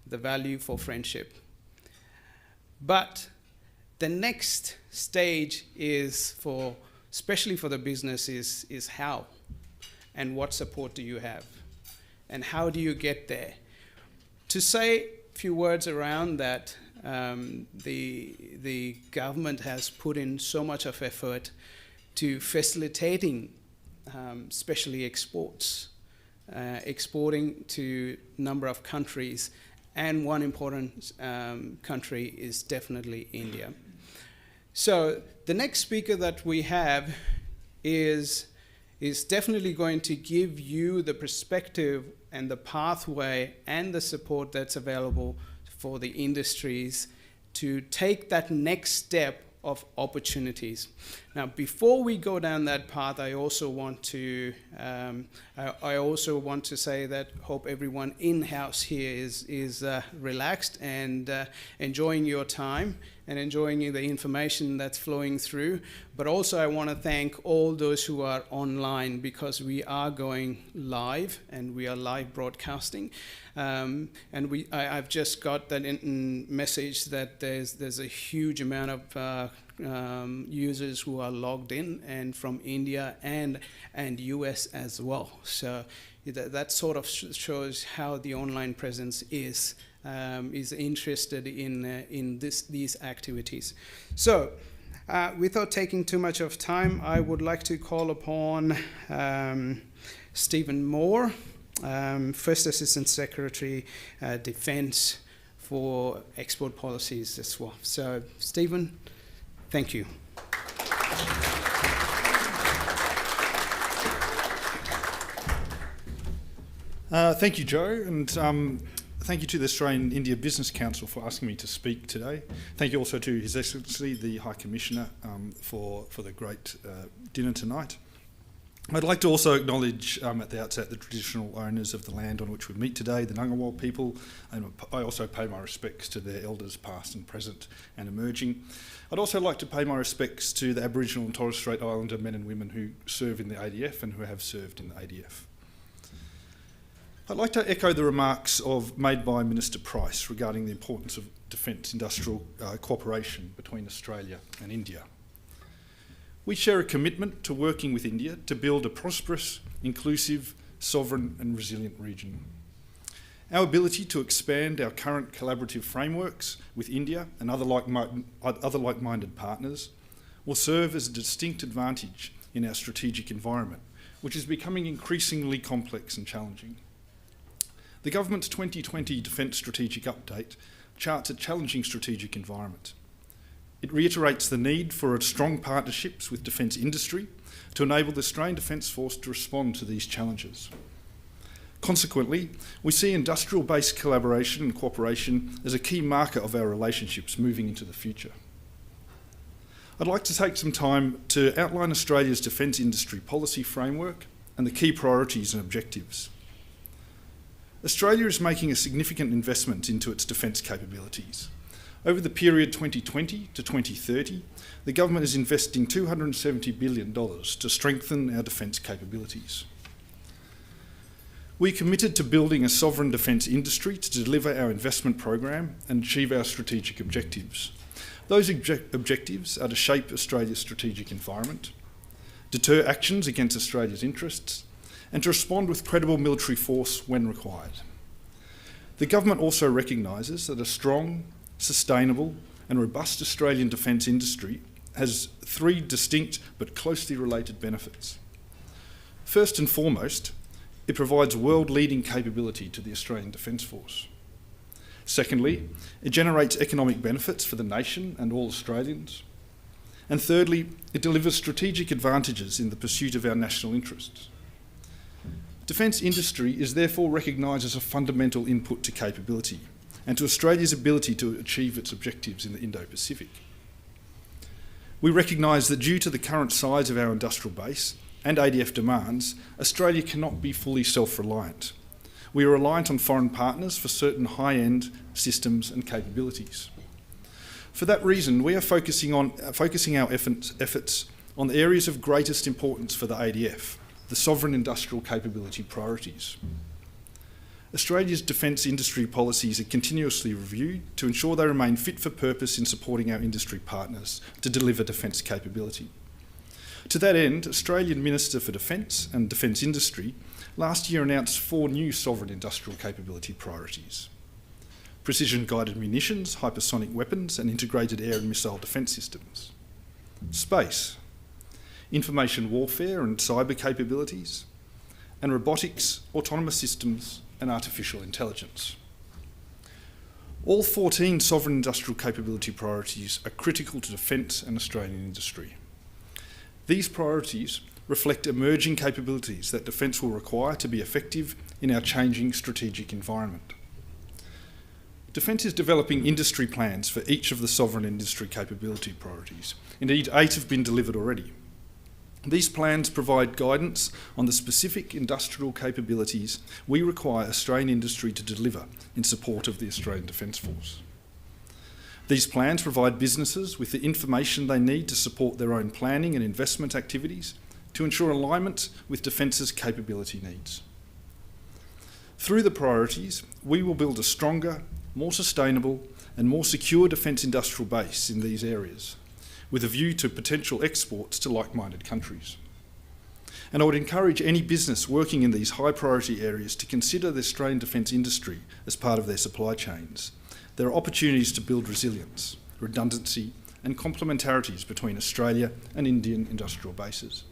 the value for friendship. But the next stage is especially for the business, is how and what support do you have and how do you get there? To say a few words around that, the government has put in so much of effort to facilitating especially exports, exporting to a number of countries, and one important country is definitely India. So The next speaker that we have is definitely going to give you the perspective and the pathway and the support that's available for the industries to take that next step of opportunities. Now, before we go down that path, I also want to say that hope everyone in-house here is relaxed and enjoying your time and enjoying the information that's flowing through. But also I want to thank all those who are online, because we are going live and we are live broadcasting. And I've just got that message that there's a huge amount of users who are logged in, and from India and US as well. So that sort of shows how the online presence is interested in these activities. So without taking too much of time, I would like to call upon Stephen Moore, First Assistant Secretary, Defence for Export Policies as well. So Stephen, thank you. Thank you, Joe, and thank you to the Australian India Business Council for asking me to speak today. Thank you also to His Excellency the High Commissioner for the great dinner tonight. I'd like to also acknowledge at the outset the traditional owners of the land on which we meet today, the Ngunnawal people, and I also pay my respects to their elders past and present and emerging. I'd also like to pay my respects to the Aboriginal and Torres Strait Islander men and women who serve in the ADF and who have served in the ADF. I'd like to echo the remarks made by Minister Price regarding the importance of defence industrial cooperation between Australia and India. We share a commitment to working with India to build a prosperous, inclusive, sovereign and resilient region. Our ability to expand our current collaborative frameworks with India and other like-minded partners will serve as a distinct advantage in our strategic environment, which is becoming increasingly complex and challenging. The Government's 2020 Defence Strategic Update charts a challenging strategic environment. It reiterates the need for strong partnerships with defence industry to enable the Australian Defence Force to respond to these challenges. Consequently, we see industrial-based collaboration and cooperation as a key marker of our relationships moving into the future. I'd like to take some time to outline Australia's defence industry policy framework and the key priorities and objectives. Australia is making a significant investment into its defence capabilities. Over the period 2020 to 2030, the government is investing $270 billion to strengthen our defence capabilities. We committed to building a sovereign defence industry to deliver our investment program and achieve our strategic objectives. Those objectives are to shape Australia's strategic environment, deter actions against Australia's interests, and to respond with credible military force when required. The government also recognises that a strong, sustainable and robust Australian defence industry has three distinct but closely related benefits. First and foremost, it provides world-leading capability to the Australian Defence Force. Secondly, it generates economic benefits for the nation and all Australians. And thirdly, it delivers strategic advantages in the pursuit of our national interests. Defence industry is therefore recognised as a fundamental input to capability and to Australia's ability to achieve its objectives in the Indo-Pacific. We recognise that due to the current size of our industrial base and ADF demands, Australia cannot be fully self-reliant. We are reliant on foreign partners for certain high-end systems and capabilities. For that reason, we are focusing our efforts on the areas of greatest importance for the ADF, the sovereign industrial capability priorities. Australia's defence industry policies are continuously reviewed to ensure they remain fit for purpose in supporting our industry partners to deliver defence capability. To that end, Australian Minister for Defence and Defence Industry last year announced 4 new sovereign industrial capability priorities: precision-guided munitions, hypersonic weapons and integrated air and missile defence systems; space; information warfare and cyber capabilities; and robotics, autonomous systems and artificial intelligence. All 14 sovereign industrial capability priorities are critical to defence and Australian industry. These priorities reflect emerging capabilities that defence will require to be effective in our changing strategic environment. Defence is developing industry plans for each of the sovereign industry capability priorities. Indeed, 8 have been delivered already. These plans provide guidance on the specific industrial capabilities we require Australian industry to deliver in support of the Australian Defence Force. These plans provide businesses with the information they need to support their own planning and investment activities to ensure alignment with Defence's capability needs. Through the priorities, we will build a stronger, more sustainable and more secure defence industrial base in these areas, with a view to potential exports to like-minded countries. And I would encourage any business working in these high priority areas to consider the Australian defence industry as part of their supply chains. There are opportunities to build resilience, redundancy and complementarities between Australia and Indian industrial bases.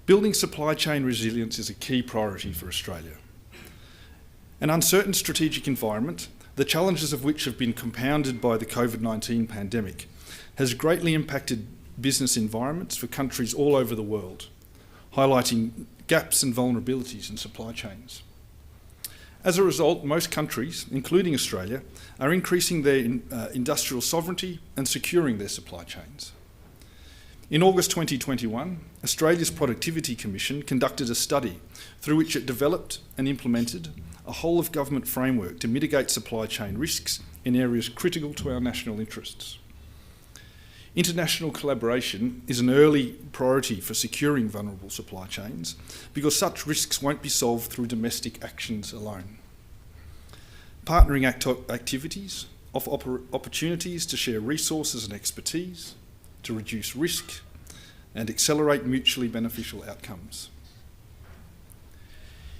Building supply chain resilience is a key priority for Australia. An uncertain strategic environment, the challenges of which have been compounded by the COVID-19 pandemic, has greatly impacted business environments for countries all over the world, highlighting gaps and vulnerabilities in supply chains. As a result, most countries, including Australia, are increasing their industrial sovereignty and securing their supply chains. In August 2021, Australia's Productivity Commission conducted a study through which it developed and implemented a whole-of-government framework to mitigate supply chain risks in areas critical to our national interests. International collaboration is an early priority for securing vulnerable supply chains because such risks won't be solved through domestic actions alone. Partnering activities offer opportunities to share resources and expertise, to reduce risk and accelerate mutually beneficial outcomes.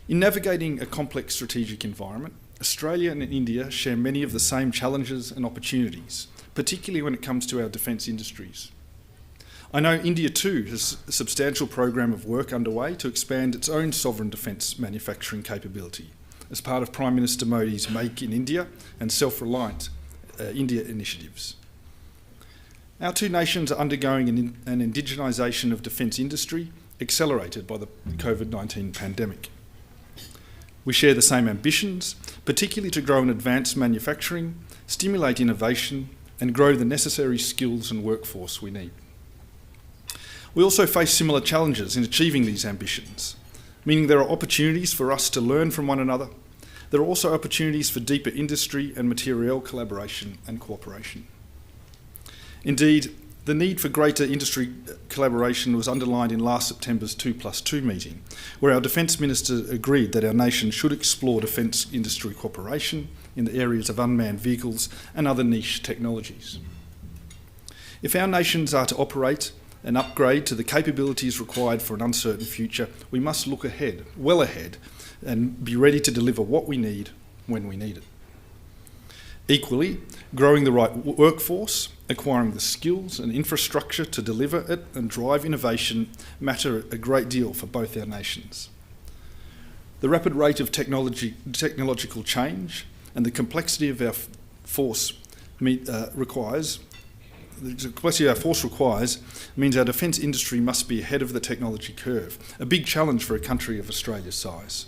In navigating a complex strategic environment, Australia and India share many of the same challenges and opportunities, particularly when it comes to our defence industries. I know India too has a substantial program of work underway to expand its own sovereign defence manufacturing capability as part of Prime Minister Modi's Make in India and Self-Reliant India initiatives. Our two nations are undergoing an indigenisation of defence industry accelerated by the COVID-19 pandemic. We share the same ambitions, particularly to grow and advance manufacturing, stimulate innovation, and grow the necessary skills and workforce we need. We also face similar challenges in achieving these ambitions, meaning there are opportunities for us to learn from one another. There are also opportunities for deeper industry and material collaboration and cooperation. Indeed, the need for greater industry collaboration was underlined in last September's 2+2 meeting, where our Defence Minister agreed that our nation should explore defence industry cooperation in the areas of unmanned vehicles and other niche technologies. If our nations are to operate and upgrade to the capabilities required for an uncertain future, we must look ahead, well ahead, and be ready to deliver what we need when we need it. Equally, growing the right workforce, acquiring the skills and infrastructure to deliver it and drive innovation matter a great deal for both our nations. The rapid rate of technological change and the complexity of our force means our defence industry must be ahead of the technology curve, a big challenge for a country of Australia's size.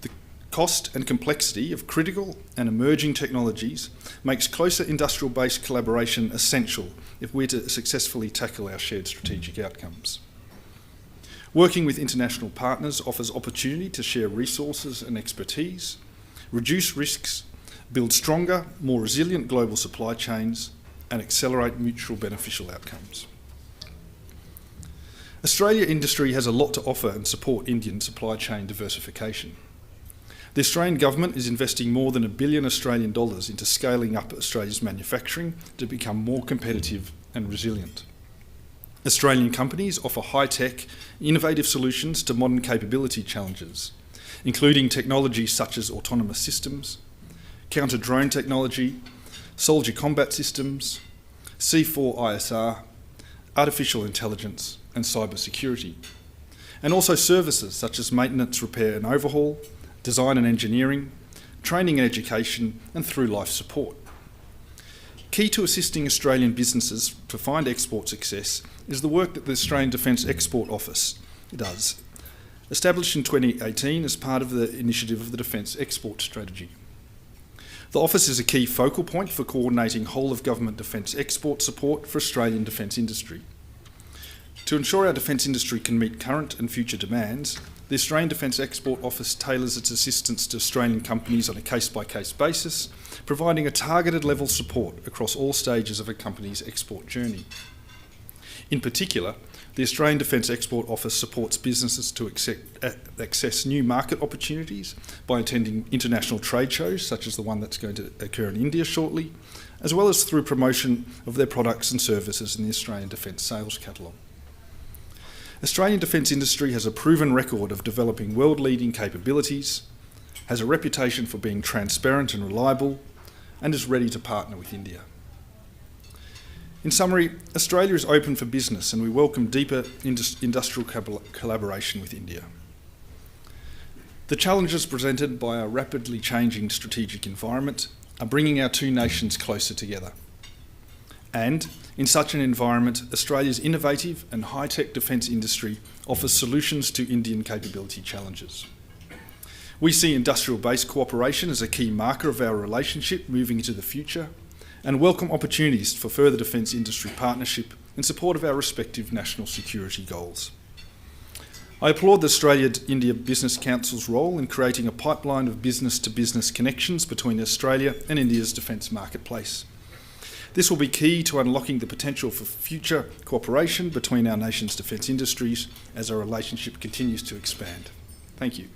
The cost and complexity of critical and emerging technologies makes closer industrial-based collaboration essential if we're to successfully tackle our shared strategic outcomes. Working with international partners offers opportunity to share resources and expertise, reduce risks, build stronger, more resilient global supply chains, and accelerate mutual beneficial outcomes. Australia industry has a lot to offer and support Indian supply chain diversification. The Australian government is investing more than $1 billion Australian dollars into scaling up Australia's manufacturing to become more competitive and resilient. Australian companies offer high-tech, innovative solutions to modern capability challenges, including technologies such as autonomous systems, counter-drone technology, soldier combat systems, C4ISR, artificial intelligence and cyber security, and also services such as maintenance, repair and overhaul, design and engineering, training and education, and through-life support. Key to assisting Australian businesses to find export success is the work that the Australian Defence Export Office does, established in 2018 as part of the initiative of the Defence Export Strategy. The office is a key focal point for coordinating whole-of-government defence export support for Australian defence industry. To ensure our defence industry can meet current and future demands, the Australian Defence Export Office tailors its assistance to Australian companies on a case-by-case basis, providing a targeted level support across all stages of a company's export journey. In particular, the Australian Defence Export Office supports businesses to access new market opportunities by attending international trade shows, such as the one that's going to occur in India shortly, as well as through promotion of their products and services in the Australian Defence Sales Catalogue. Australian defence industry has a proven record of developing world-leading capabilities, has a reputation for being transparent and reliable, and is ready to partner with India. In summary, Australia is open for business and we welcome deeper industrial collaboration with India. The challenges presented by our rapidly changing strategic environment are bringing our two nations closer together. And in such an environment, Australia's innovative and high-tech defence industry offers solutions to Indian capability challenges. We see industrial-based cooperation as a key marker of our relationship moving into the future and welcome opportunities for further defence industry partnership in support of our respective national security goals. I applaud the Australia-India Business Council's role in creating a pipeline of business-to-business connections between Australia and India's defence marketplace. This will be key to unlocking the potential for future cooperation between our nation's defence industries as our relationship continues to expand. Thank you.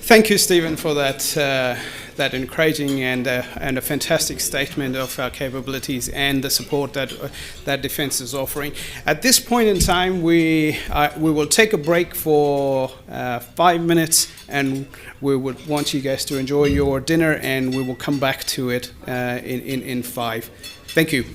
Thank you, Stephen, for that encouraging and a fantastic statement of our capabilities and the support that Defence is offering. At this point in time, we will take a break for 5 minutes, and we would want you guys to enjoy your dinner, and we will come back to it in 5. Thank you.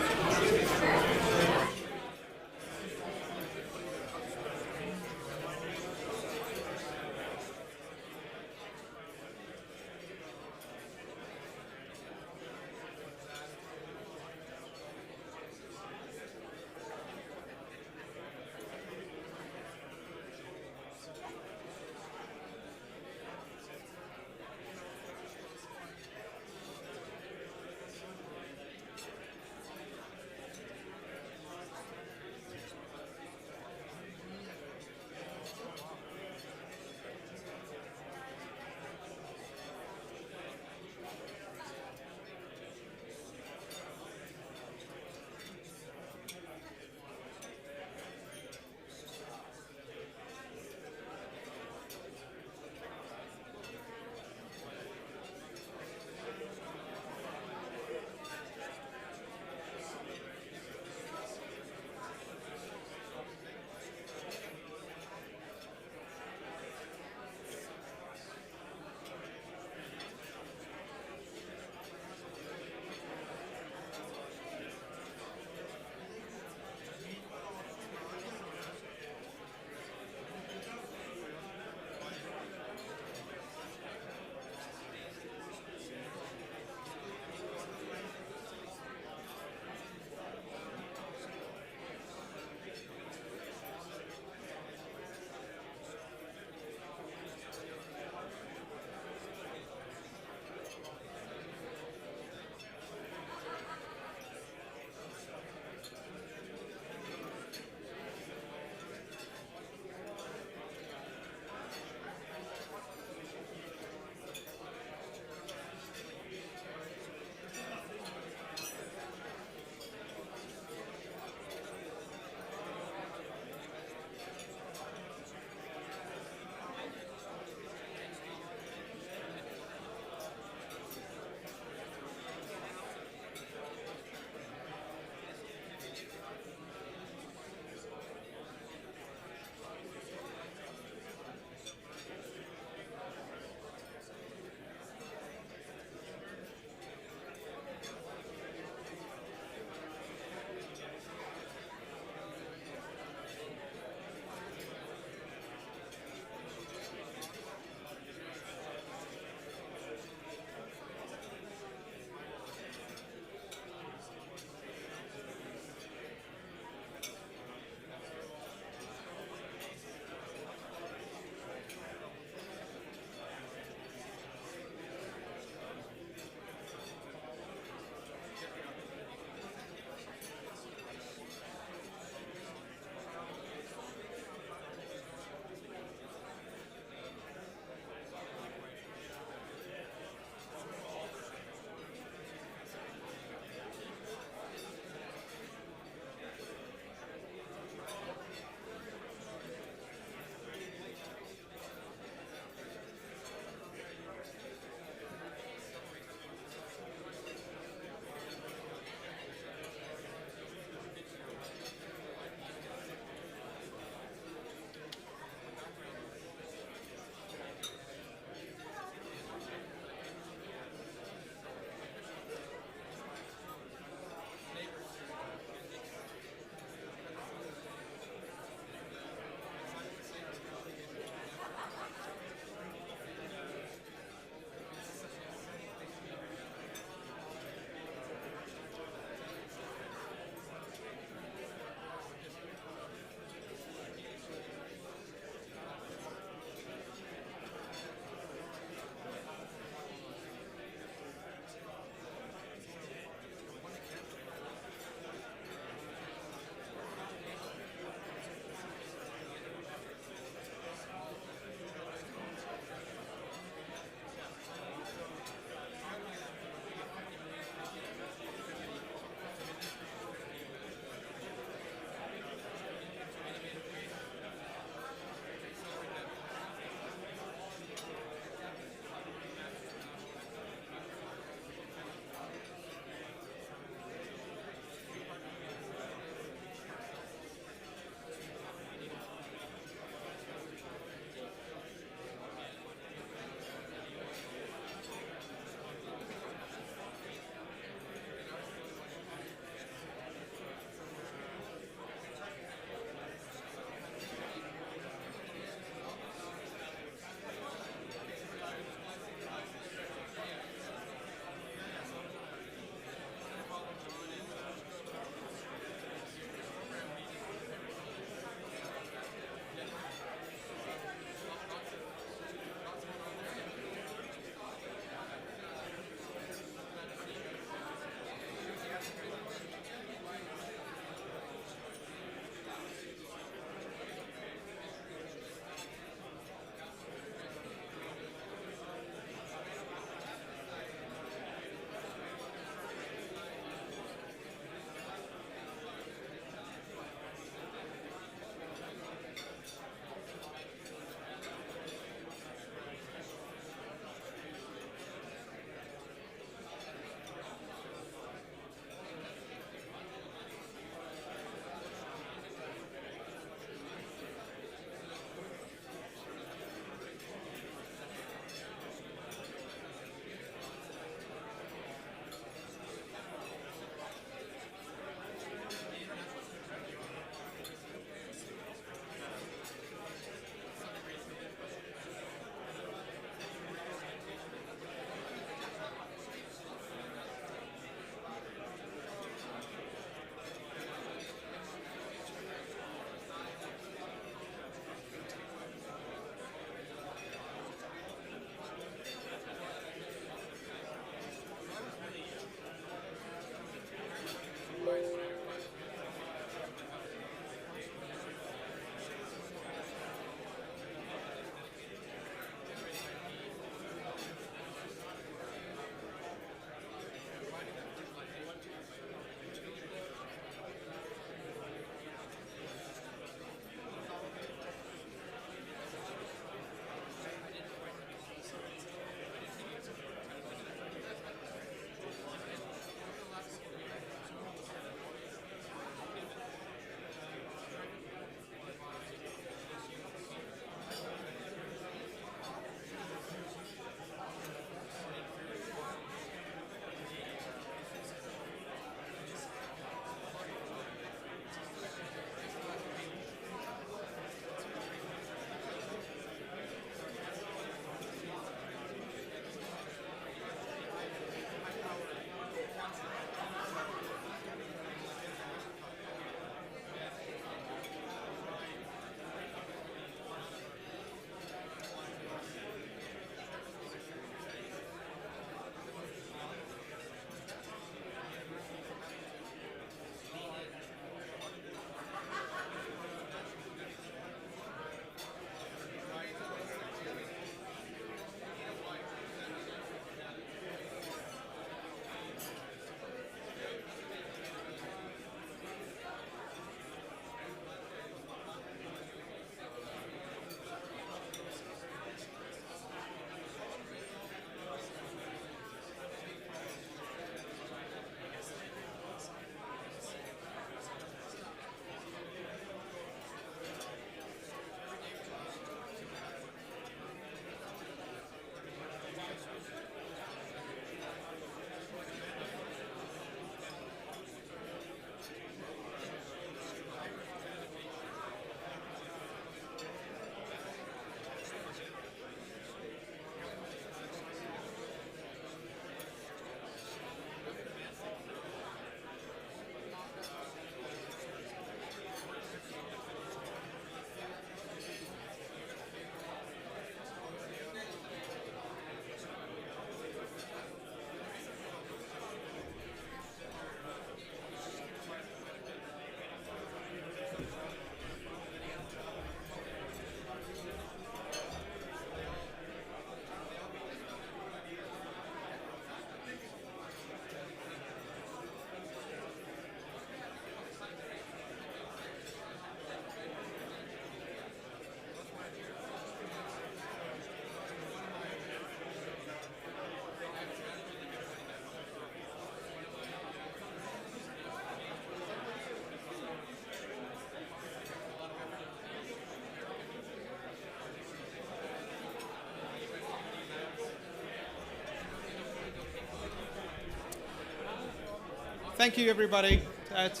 Thank you, everybody. That's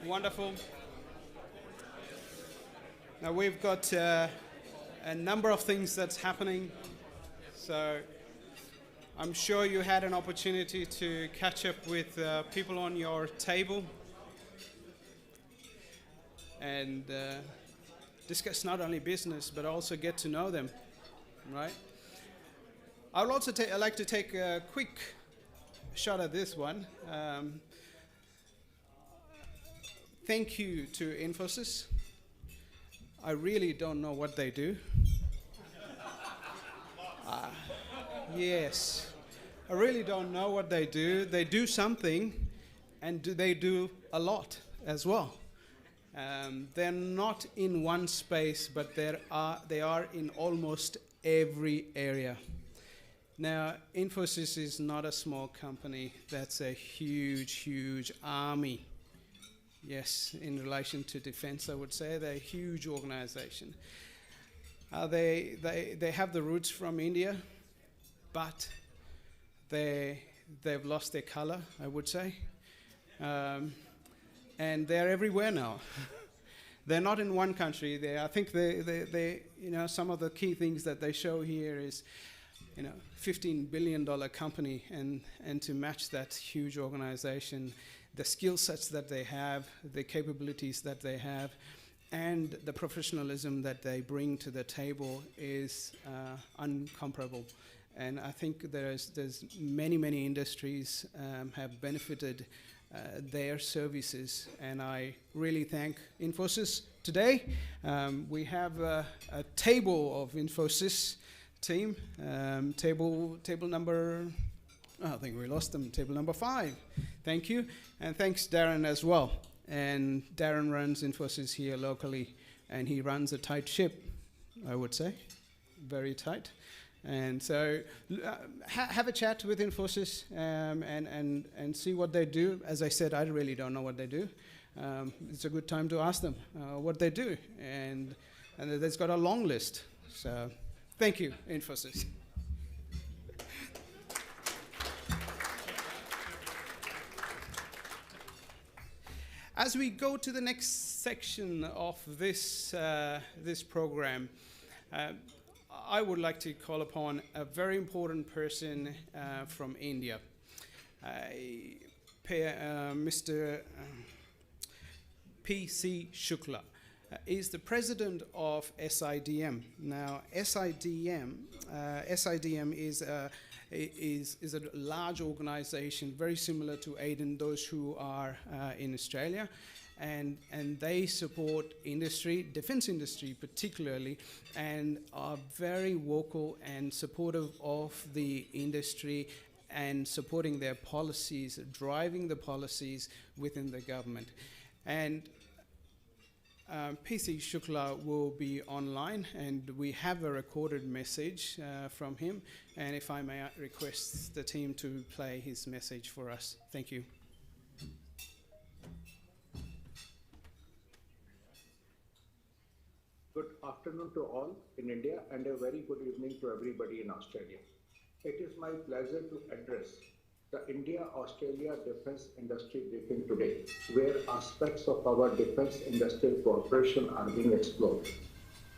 wonderful. Now we've got a number of things that's happening. So I'm sure you had an opportunity to catch up with people on your table and discuss not only business but also get to know them, right? I would also I'd like to take a quick shot at this one. Thank you to Infosys. I really don't know what they do. Yes, I really don't know what they do. They do something, and they do a lot as well. They're not in one space, but they are in almost every area. Now, Infosys is not a small company. That's a huge, huge army. Yes, in relation to defense, I would say they're a huge organization. They have the roots from India, but they've lost their color, I would say. And they're everywhere now. They're not in one country. I think they some of the key things that they show here is, $15 billion company, and to match that huge organization, the skill sets that they have, the capabilities that they have, and the professionalism that they bring to the table is incomparable. And I think there's many industries have benefited their services, and I really thank Infosys today. We have a table of Infosys team, table number, I think we lost them, table number 5. Thank you, and thanks Darren as well. And Darren runs Infosys here locally, and he runs a tight ship, I would say, very tight. And so have a chat with Infosys and see what they do. As I said, I really don't know what they do. It's a good time to ask them what they do. And they've got a long list. So thank you, Infosys. As we go to the next section of this program, I would like to call upon a very important person from India, Mr. P.C. Shukla. Is the president of SIDM. Now, SIDM is a large organization, very similar to AIDEN, those who are in Australia. And they support industry, defense industry particularly, and are very vocal and supportive of the industry and supporting their policies, driving the policies within the government. And P.C. Shukla will be online, and we have a recorded message from him. And if I may request the team to play his message for us. Thank you. Good afternoon to all in India, and a very good evening to everybody in Australia. It is my pleasure to address the India-Australia Defence Industry Briefing today, where aspects of our defence industrial cooperation are being explored.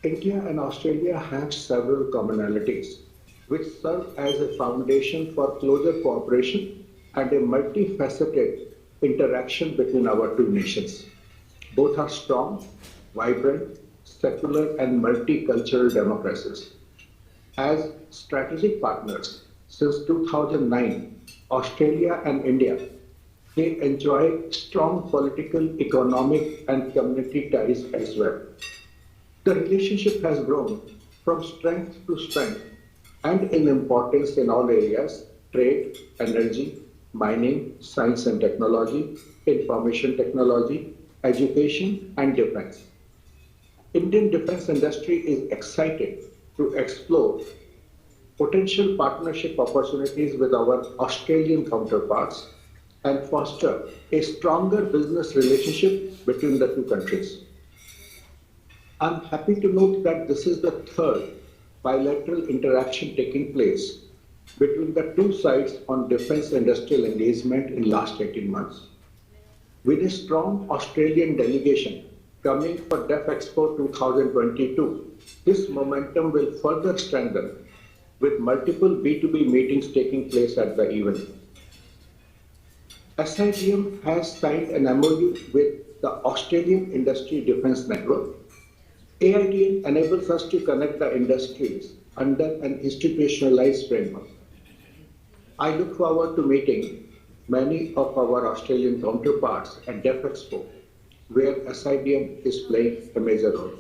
India and Australia have several commonalities, which serve as a foundation for closer cooperation and a multifaceted interaction between our two nations. Both are strong, vibrant, secular and multicultural democracies. As strategic partners since 2009, Australia and India, they enjoy strong political, economic and community ties as well. The relationship has grown from strength to strength and in importance in all areas: trade, energy, mining, science and technology, information technology, education and defense. Indian defense industry is excited to explore potential partnership opportunities with our Australian counterparts and foster a stronger business relationship between the two countries. I'm happy to note that this is the third bilateral interaction taking place between the two sides on defense industrial engagement in last 18 months. With a strong Australian delegation coming for DEF Expo 2022, this momentum will further strengthen with multiple B2B meetings taking place at the event. SIDM has signed an MOU with the Australian Industry Defence Network. AIDN enables us to connect the industries under an institutionalized framework. I look forward to meeting many of our Australian counterparts at DEF Expo, where SIDM is playing a major role.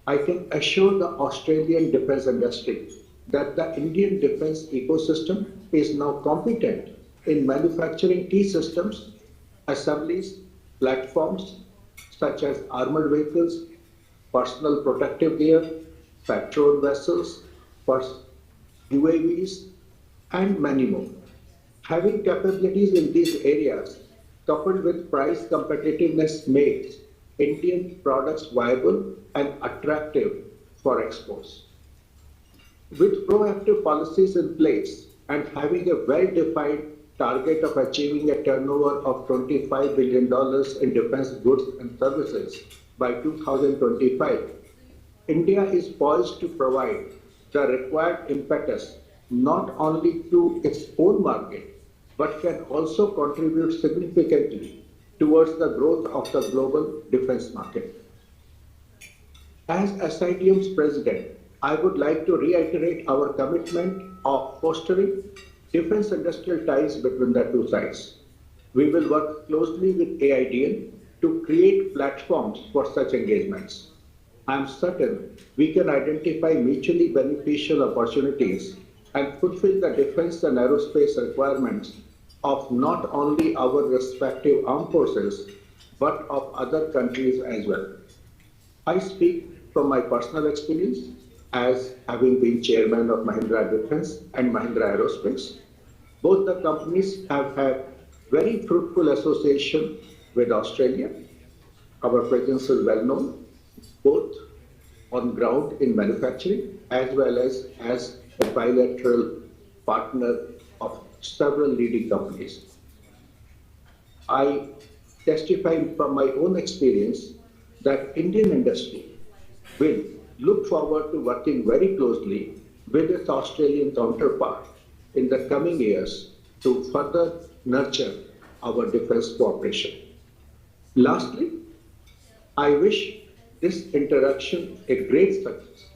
I can assure the Australian defence industry that the Indian defence ecosystem is now competent in manufacturing key systems, assemblies, platforms such as armored vehicles, personal protective gear, patrol vessels, UAVs, and many more. Having capabilities in these areas, coupled with price competitiveness, makes Indian products viable and attractive for exports. With proactive policies in place and having a well-defined target of achieving a turnover of $25 billion in defense goods and services by 2025, India is poised to provide the required impetus not only to its own market, but can also contribute significantly towards the growth of the global defense market. As SIDM's president, I would like to reiterate our commitment of fostering defense industrial ties between the two sides. We will work closely with AIDN to create platforms for such engagements. I am certain we can identify mutually beneficial opportunities and fulfill the defense and aerospace requirements of not only our respective armed forces, but of other countries as well. I speak from my personal experience as having been chairman of Mahindra Defence and Mahindra Aerospace. Both the companies have had very fruitful association with Australia. Our presence is well known, both on ground in manufacturing as well as a bilateral partner of several leading companies. I testify from my own experience that Indian industry will look forward to working very closely with its Australian counterpart in the coming years to further nurture our defense cooperation. Lastly, I wish this interaction a great success,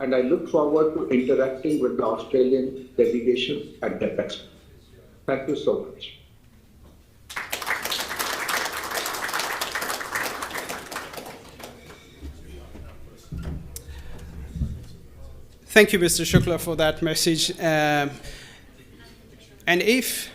and I look forward to interacting with the Australian delegation at DEF Expo. Thank you so much. Thank you, Mr. Shukla, for that message. And if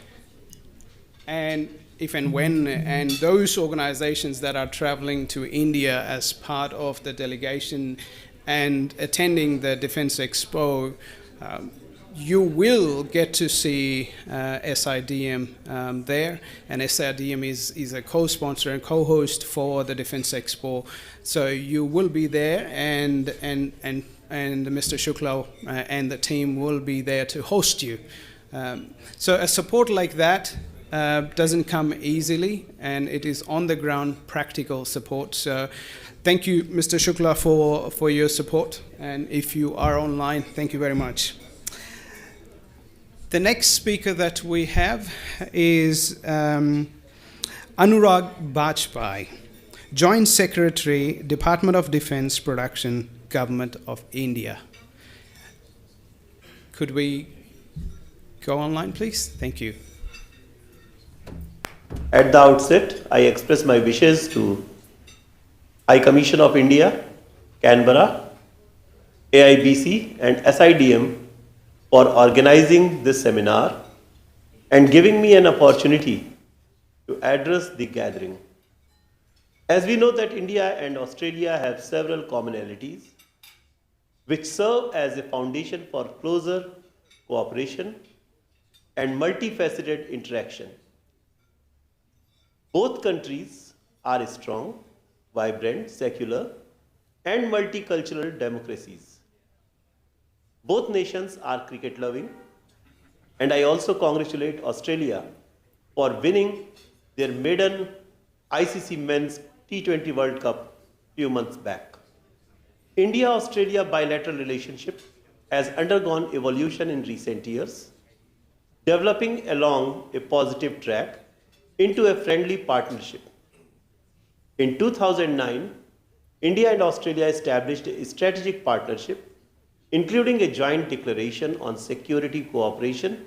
and when, and those organizations that are traveling to India as part of the delegation and attending the Defense Expo, you will get to see SIDM there, and SIDM is a co-sponsor and co-host for the Defense Expo. So you will be there, and Mr. Shukla and the team will be there to host you. So a support like that doesn't come easily, and it is on the ground practical support. So thank you, Mr. Shukla, for your support, and if you are online, thank you very much. The next speaker that we have is Anurag Bajpai, Joint Secretary, Department of Defense Production, Government of India. Could we go online, please? Thank you. At the outset, I express my wishes to High Commission of India, Canberra, AIBC and SIDM for organizing this seminar and giving me an opportunity to address the gathering. As we know that India and Australia have several commonalities which serve as a foundation for closer cooperation and multifaceted interaction. Both countries are strong, vibrant, secular, and multicultural democracies. Both nations are cricket-loving And I also congratulate Australia for winning their maiden ICC Men's T20 World Cup few months back. India-Australia bilateral relationship has undergone evolution in recent years, developing along a positive track into a friendly partnership. In 2009, India and Australia established a strategic partnership, including a joint declaration on security cooperation,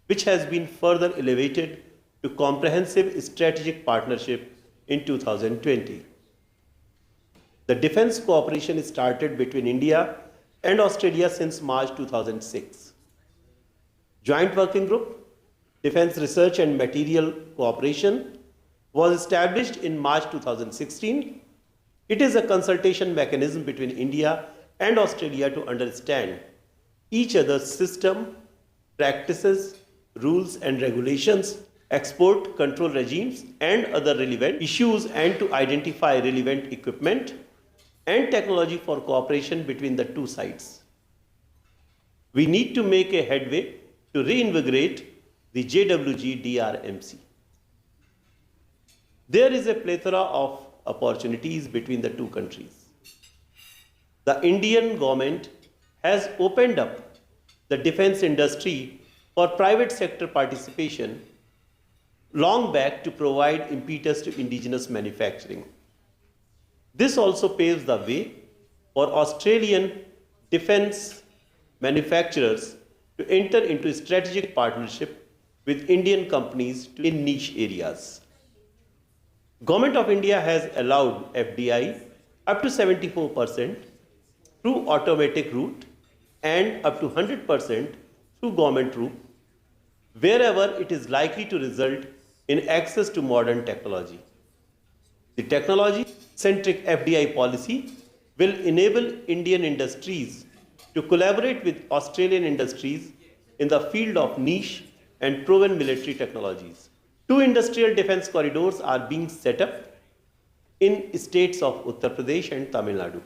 which has been further elevated to comprehensive strategic partnership in 2020. The defense cooperation started between India and Australia since March 2006. Joint Working Group, Defense Research and Material Cooperation, was established in March 2016. It is a consultation mechanism between India and Australia to understand each other's system, practices, rules and regulations, export control regimes and other relevant issues, and to identify relevant equipment and technology for cooperation between the two sides. We need to make a headway to reinvigorate the JWG-DRMC. There is a plethora of opportunities between the two countries. The Indian government has opened up the defense industry for private sector participation long back to provide impetus to indigenous manufacturing. This also paves the way for Australian defense manufacturers to enter into a strategic partnership with Indian companies in niche areas. Government of India has allowed FDI up to 74% through automatic route and up to 100% through government route, wherever it is likely to result in access to modern technology. The technology-centric FDI policy will enable Indian industries to collaborate with Australian industries in the field of niche and proven military technologies. 2 industrial defense corridors are being set up in states of Uttar Pradesh and Tamil Nadu.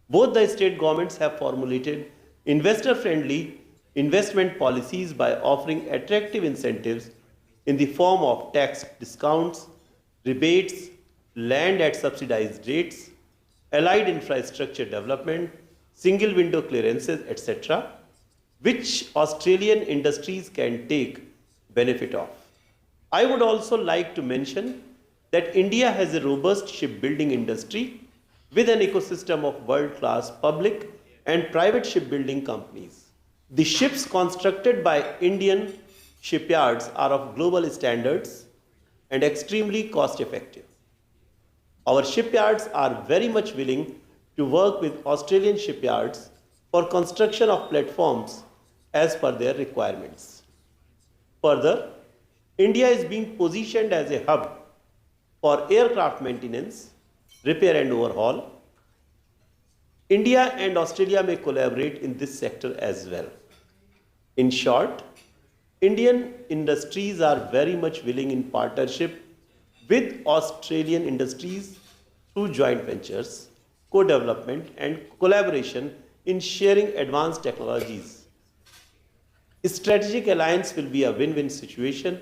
Both the state governments have formulated investor-friendly investment policies by offering attractive incentives in the form of tax discounts, rebates, land at subsidized rates, allied infrastructure development, single window clearances, etc., which Australian industries can take benefit of. I would also like to mention that India has a robust shipbuilding industry with an ecosystem of world-class public and private shipbuilding companies. The ships constructed by Indian shipyards are of global standards and extremely cost-effective. Our shipyards are very much willing to work with Australian shipyards for construction of platforms as per their requirements. Further, India is being positioned as a hub for aircraft maintenance, repair and overhaul. India and Australia may collaborate in this sector as well. In short, Indian industries are very much willing in partnership with Australian industries through joint ventures, co-development and collaboration in sharing advanced technologies. A strategic alliance will be a win-win situation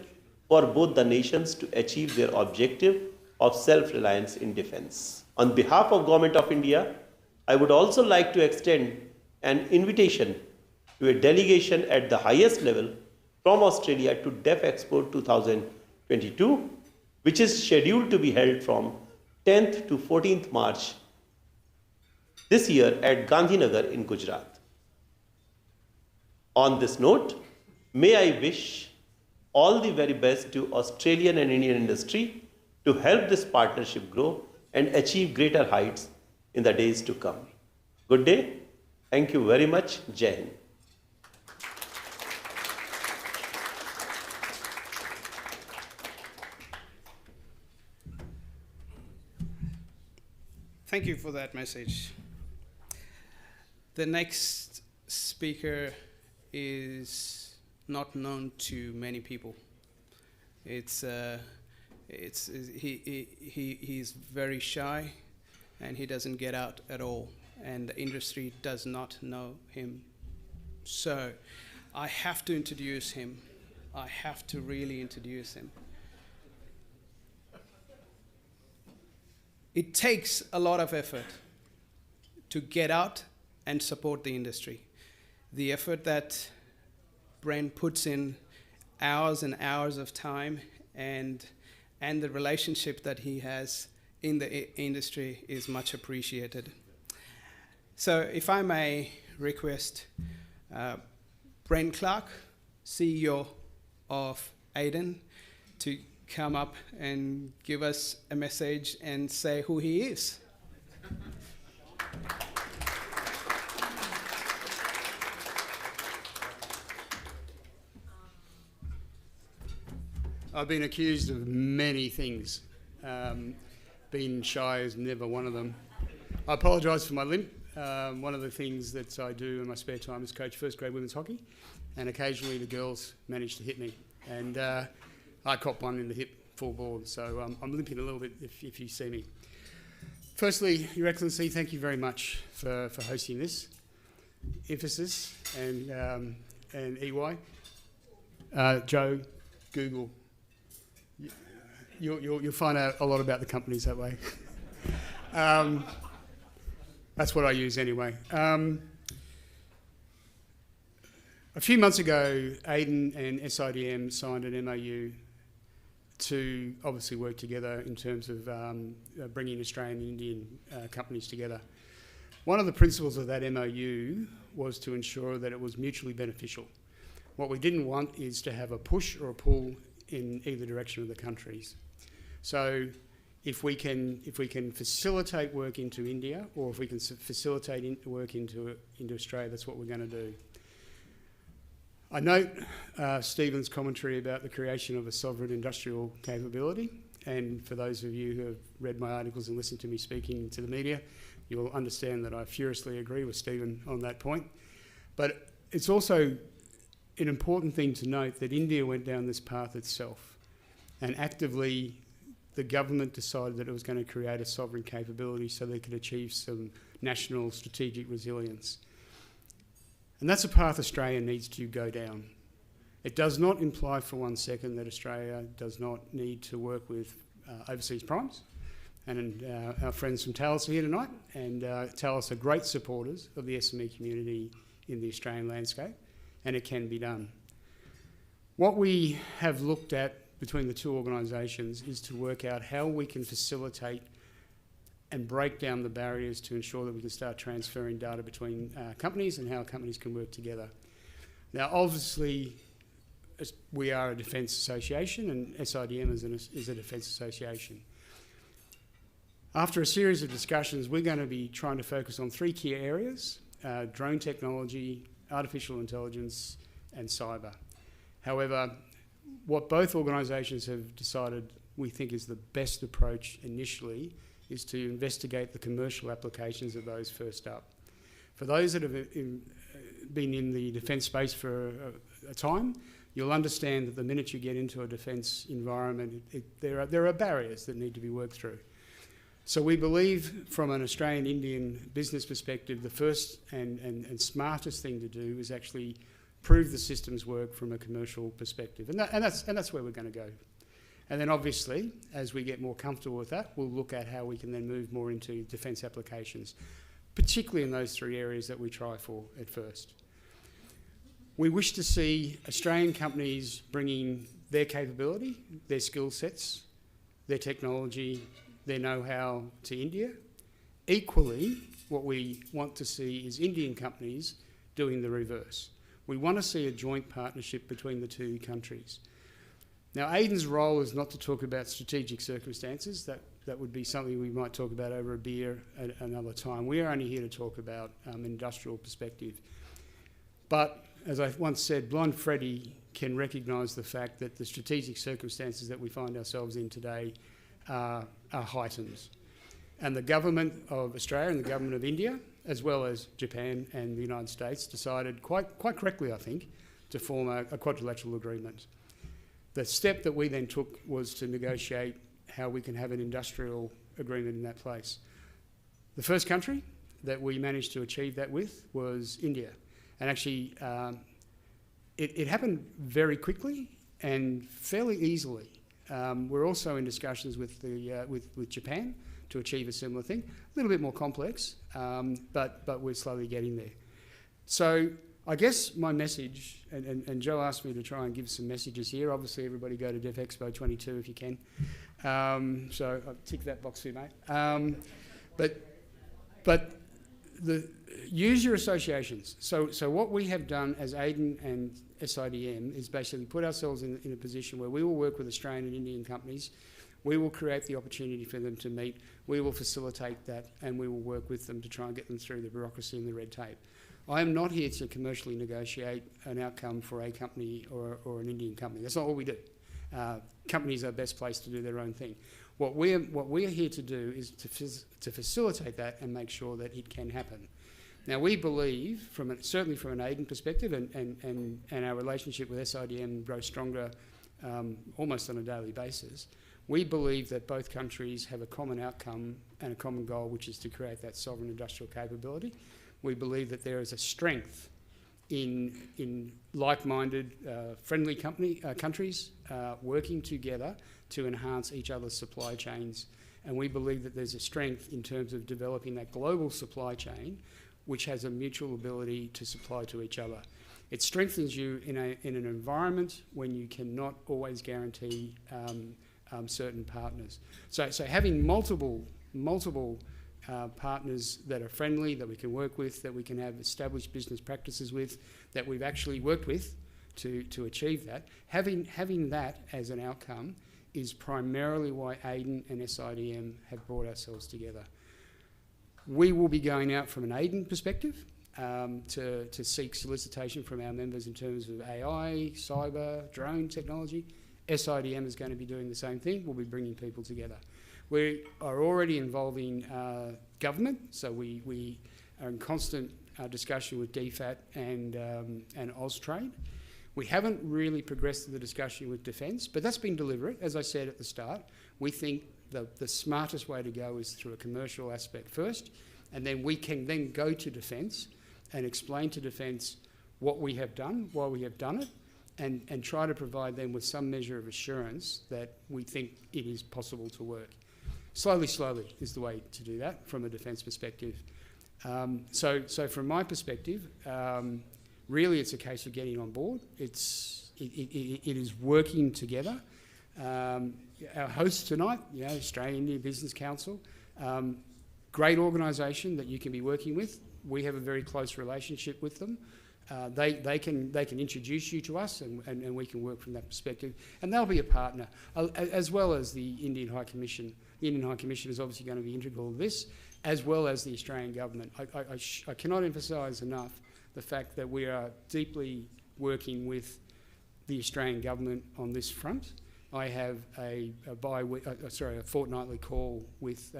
for both the nations to achieve their objective of self-reliance in defense. On behalf of Government of India, I would also like to extend an invitation to a delegation at the highest level from Australia to DEF Expo 2022, which is scheduled to be held from 10th to 14th March this year at Gandhinagar in Gujarat. On this note, may I wish all the very best to Australian and Indian industry to help this partnership grow and achieve greater heights in the days to come. Good day. Thank you very much. Jai Hind. Thank you for that message. The next speaker is not known to many people. He's very shy, and he doesn't get out at all, and the industry does not know him. So I have to introduce him. I have to really introduce him. It takes a lot of effort to get out and support the industry. The effort that Brent puts in, hours and hours of time, and the relationship that he has in the industry is much appreciated. So if I may request Brent Clark, CEO of Aiden, to come up and give us a message and say who he is. I've been accused of many things. Being shy is never one of them. I apologise for my limp. One of the things that I do in my spare time is coach first grade women's hockey, and occasionally the girls manage to hit me, and I caught one in the hip full board, so I'm limping a little bit if you see me. Firstly, Your Excellency, thank you very much for hosting this. Emphasis and EY. Joe, Google. You'll find out a lot about the companies that way. That's what I use anyway. A few months ago, Aiden and SIDM signed an MOU to obviously work together in terms of bringing Australian and Indian companies together. One of the principles of that MOU was to ensure that it was mutually beneficial. What we didn't want is to have a push or a pull in either direction of the countries. So if we can facilitate work into India, or if we can facilitate work into Australia, that's what we're going to do. I note Stephen's commentary about the creation of a sovereign industrial capability, and for those of you who have read my articles and listened to me speaking to the media, you'll understand that I furiously agree with Stephen on that point. But it's also an important thing to note that India went down this path itself, and actively the government decided that it was going to create a sovereign capability so they could achieve some national strategic resilience. And that's a path Australia needs to go down. It does not imply for 1 second that Australia does not need to work with overseas primes. And our friends from Thales are here tonight, and Thales are great supporters of the SME community in the Australian landscape, and it can be done. What we have looked at between the two organisations is to work out how we can facilitate and break down the barriers to ensure that we can start transferring data between companies and how companies can work together. Now, obviously, we are a defence association, and SIDM is a defence association. After a series of discussions, we're going to be trying to focus on 3 key areas: drone technology, artificial intelligence, and cyber. However, what both organisations have decided we think is the best approach initially is to investigate the commercial applications of those first up. For those that have been in the defence space for a time, you'll understand that the minute you get into a defence environment, there are barriers that need to be worked through. So we believe, from an Australian-Indian business perspective, the first and smartest thing to do is actually prove the systems work from a commercial perspective, and that's where we're going to go. And then obviously, as we get more comfortable with that, we'll look at how we can then move more into defence applications, particularly in those 3 areas that we try for at first. We wish to see Australian companies bringing their capability, their skill sets, their technology, their know-how to India. Equally, what we want to see is Indian companies doing the reverse. We want to see a joint partnership between the 2 countries. Now, Aiden's role is not to talk about strategic circumstances. That would be something we might talk about over a beer at another time. We are only here to talk about industrial perspective. But, as I once said, Blind Freddy can recognise the fact that the strategic circumstances that we find ourselves in today are heightened. And the government of Australia and the government of India, as well as Japan and the United States, decided quite correctly, I think, to form a quadrilateral agreement. The step that we then took was to negotiate how we can have an industrial agreement in that place. The first country that we managed to achieve that with was India. And actually, it happened very quickly and fairly easily. We're also in discussions with Japan to achieve a similar thing. A little bit more complex, but we're slowly getting there. So I guess my message, and Joe asked me to try and give some messages here. Obviously, everybody go to Dev Expo 22 if you can. So I'll tick that box here, mate. But use your associations. So what we have done as AIDEN and SIDM is basically put ourselves in a position where we will work with Australian and Indian companies. We will create the opportunity for them to meet. We will facilitate that, and we will work with them to try and get them through the bureaucracy and the red tape. I am not here to commercially negotiate an outcome for a company or an Indian company. That's not what we do. Companies are best placed to do their own thing. What we're here to do is to facilitate that and make sure that it can happen. Now, we believe, certainly from an AIDEN perspective, and our relationship with SIDM grows stronger almost on a daily basis, we believe that both countries have a common outcome and a common goal, which is to create that sovereign industrial capability. We believe that there is a strength in like-minded, friendly countries working together to enhance each other's supply chains. And we believe that there's a strength in terms of developing that global supply chain, which has a mutual ability to supply to each other. It strengthens you in an environment when you cannot always guarantee certain partners. So having multiple partners that are friendly, that we can work with, that we can have established business practices with, that we've actually worked with to achieve that. Having that as an outcome is primarily why AIDEN and SIDM have brought ourselves together. We will be going out from an AIDEN perspective to seek solicitation from our members in terms of AI, cyber, drone technology. SIDM is going to be doing the same thing. We'll be bringing people together. We are already involving government, so we are in constant discussion with DFAT and Austrade. We haven't really progressed the discussion with Defence, but that's been deliberate. As I said at the start, we think the smartest way to go is through a commercial aspect first, and then we can then go to Defence and explain to Defence what we have done, why we have done it, and try to provide them with some measure of assurance that we think it is possible to work. Slowly is the way to do that from a defence perspective. So from my perspective, really it's a case of getting on board. It is working together. Our host tonight, Australian Indian Business Council, great organisation that you can be working with. We have a very close relationship with them. They can introduce you to us, and we can work from that perspective. And they'll be a partner, as well as the Indian High Commission. The Indian High Commission is obviously going to be integral to this, as well as the Australian government. I cannot emphasise enough the fact that we are deeply working with the Australian government on this front. I have a fortnightly call with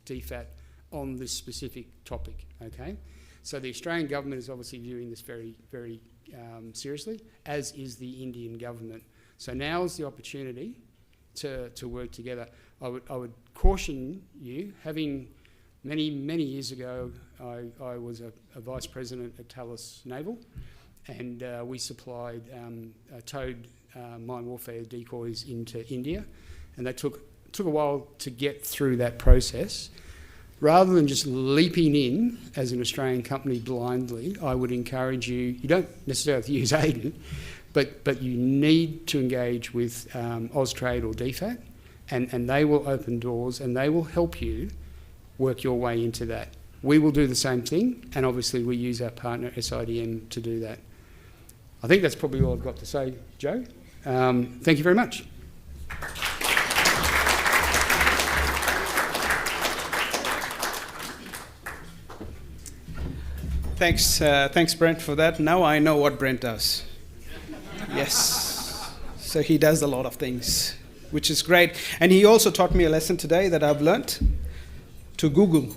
DFAT on this specific topic. Okay. So the Australian government is obviously viewing this very, very seriously, as is the Indian government. So now is the opportunity to work together. I would caution you, having many years ago, I was a vice president at Thales Naval, and we supplied towed mine warfare decoys into India, and that took a while to get through that process. Rather than just leaping in as an Australian company blindly, I would encourage you don't necessarily have to use AIDEN, but you need to engage with Austrade or DFAT, and they will open doors and they will help you work your way into that. We will do the same thing, and obviously we use our partner SIDM to do that. I think that's probably all I've got to say, Joe. Thank you very much. Thanks, Brent, for that. Now I know what Brent does. Yes. So he does a lot of things, which is great. And he also taught me a lesson today that I've learnt, to Google.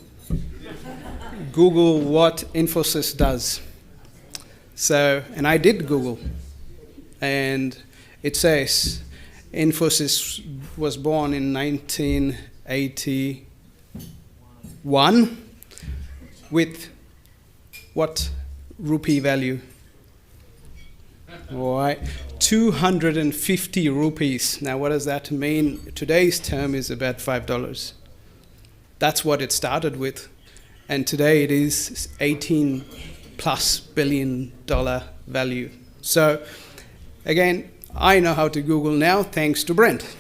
Google what Infosys does. So, and I did Google. And it says Infosys was born in 1981 with what rupee value? All right, 250 rupees. Now, what does that mean? Today's term is about $5. That's what it started with. And today it is $18+ billion value. So, again, I know how to Google now, thanks to Brent.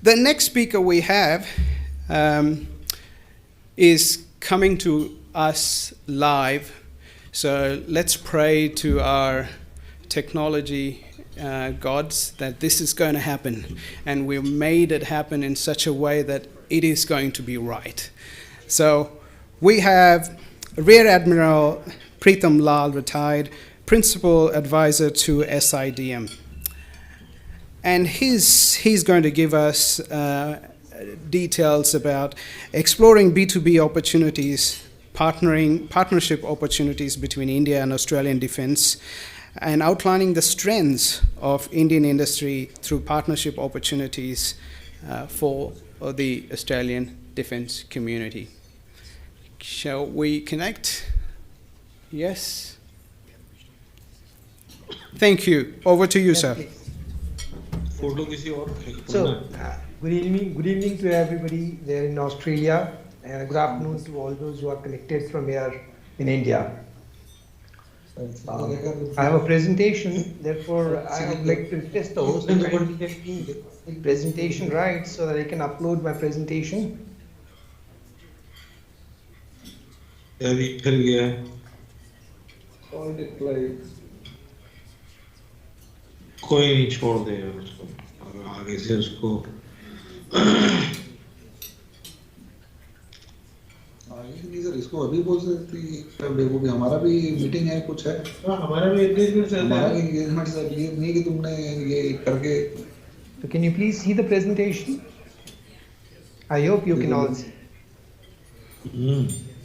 The next speaker we have is coming to us live. So let's pray to our technology gods that this is going to happen. And we've made it happen in such a way that it is going to be right. So we have Rear Admiral Preetham Lal, retired, Principal Advisor to SIDM. And he's going to give us details about exploring B2B opportunities, partnership opportunities between India and Australian defence, and outlining the strengths of Indian industry through partnership opportunities for the Australian defence community. Shall we connect? Yes? Thank you. Over to you, sir. So, good evening to everybody there in Australia, and good afternoon to all those who are connected from here in India. I have a presentation, therefore I would like to request the host to kindly get the presentation right so that I can upload my presentation. कोई नहीं छोड़ दे उसको आगे से उसको sir इसको अभी बोल सकती देखो कि हमारा भी मीटिंग है कुछ है हमारा भी एंगेजमेंट चल रहा है हमारा एंगेजमेंट सर ये नहीं कि तुमने ये करके So can you please see the presentation? I hope you can all see.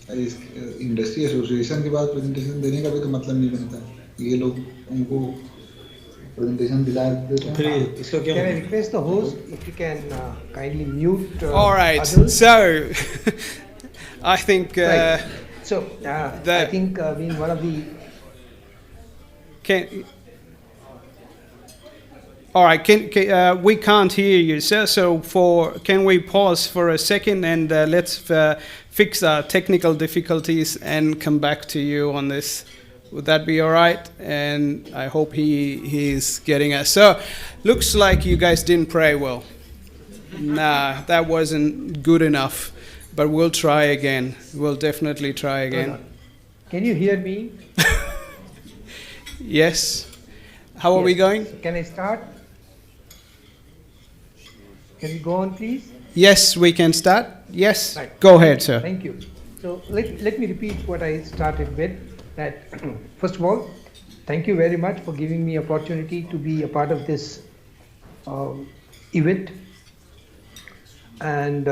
इस इंडस्ट्री एसोसिएशन के बाद प्रेजेंटेशन देने का भी तो मतलब नहीं बनता ये लोग उनको presentation Can I request the host if you can kindly mute all right, others? so I think right. So I think being one of the all right, we can't hear you, sir. So can we pause for a second and let's fix our technical difficulties and come back to you on this. Would that be all right? And I hope he's getting us. So, looks like you guys didn't pray well. Nah, that wasn't good enough. But we'll try again. We'll definitely try again. Can you hear me? Yes. How are we going? Can I start? Can we go on, please? Yes, we can start. Yes. Right. Go ahead, sir. Thank you. So let me repeat what I started with. That first of all, thank you very much for giving me opportunity to be a part of this event, and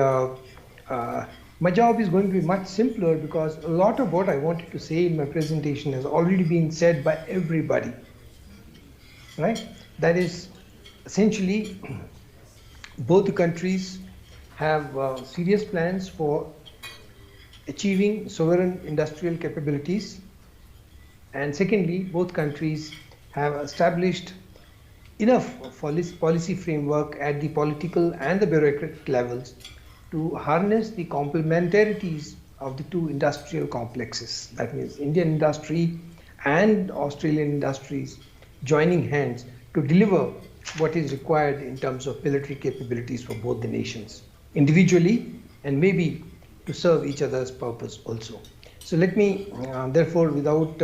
my job is going to be much simpler because a lot of what I wanted to say in my presentation has already been said by everybody, right? That is essentially both the countries have serious plans for achieving sovereign industrial capabilities. And secondly, both countries have established enough policy framework at the political and the bureaucratic levels to harness the complementarities of the two industrial complexes. That means Indian industry and Australian industries joining hands to deliver what is required in terms of military capabilities for both the nations, individually and maybe to serve each other's purpose also. So let me, therefore, without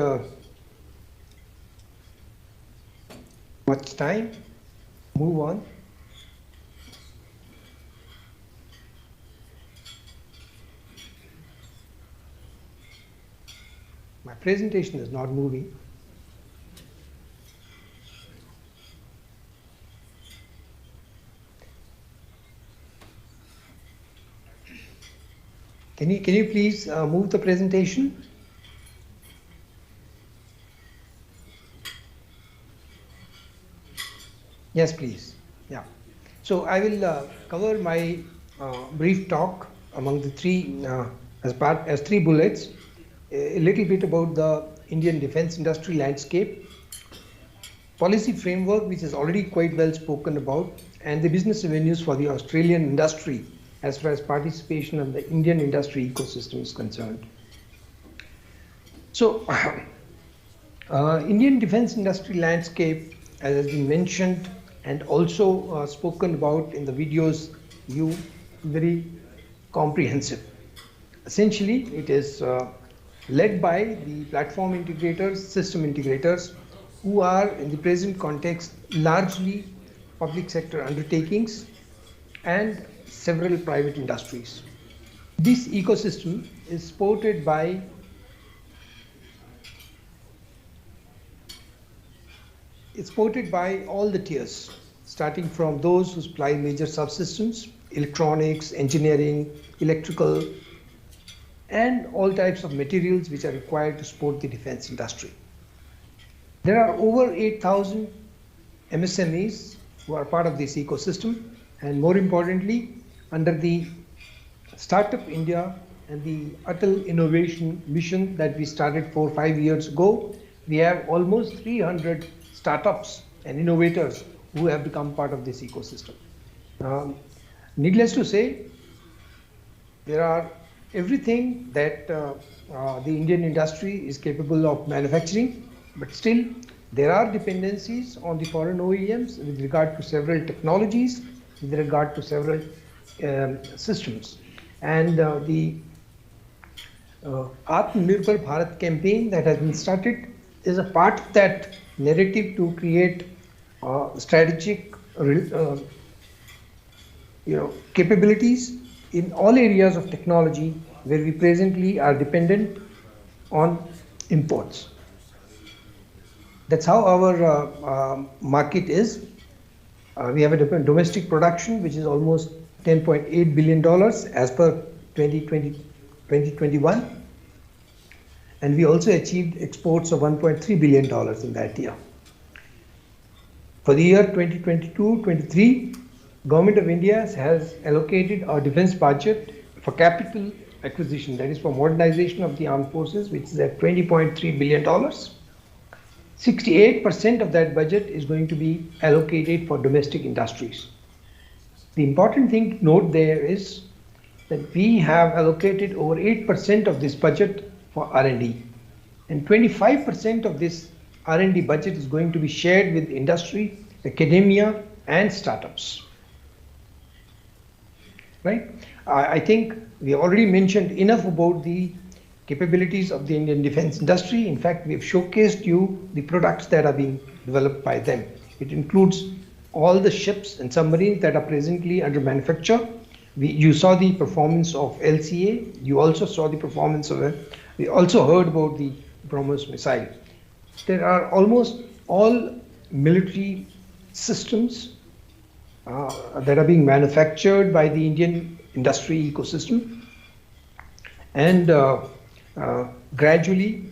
much time, move on. My presentation is not moving. Can you please move the presentation? Yes, please. Yeah. So I will cover my brief talk among the three as three bullets. A little bit about the Indian defense industry landscape, policy framework which is already quite well spoken about, and the business avenues for the Australian industry as far as participation in the Indian industry ecosystem is concerned. So, Indian defense industry landscape, as has been mentioned and also spoken about in the videos, very comprehensive. Essentially, it is led by the platform integrators, system integrators, who are in the present context largely public sector undertakings and several private industries. This ecosystem is supported by all the tiers, starting from those who supply major subsystems, electronics, engineering, electrical, and all types of materials which are required to support the defense industry. There are over 8,000 MSMEs who are part of this ecosystem, and more importantly, under the Startup India and the Atal Innovation Mission that we started 4 or 5 years ago, we have almost 300 startups and innovators who have become part of this ecosystem. Needless to say, there are everything that the Indian industry is capable of manufacturing, but still there are dependencies on the foreign OEMs with regard to several technologies, with regard to several systems. And the Atmanirbhar Bharat campaign that has been started is a part of that narrative to create strategic capabilities in all areas of technology where we presently are dependent on imports. That's how our market is. We have a domestic production which is almost $10.8 billion as per 2021, and we also achieved exports of $1.3 billion in that year. For the year 2022-23, Government of India has allocated our defense budget for capital acquisition, that is for modernization of the armed forces, which is at $20.3 billion. 68% of that budget is going to be allocated for domestic industries. The important thing to note there is that we have allocated over 8% of this budget for R&D, and 25% of this R&D budget is going to be shared with industry, academia, and startups. Right? I think we already mentioned enough about the capabilities of the Indian defense industry. In fact, we have showcased you the products that are being developed by them. It includes all the ships and submarines that are presently under manufacture. You saw the performance of LCA. You also saw the performance of we also heard about the BrahMos missile. There are almost all military systems that are being manufactured by the Indian industry ecosystem, and gradually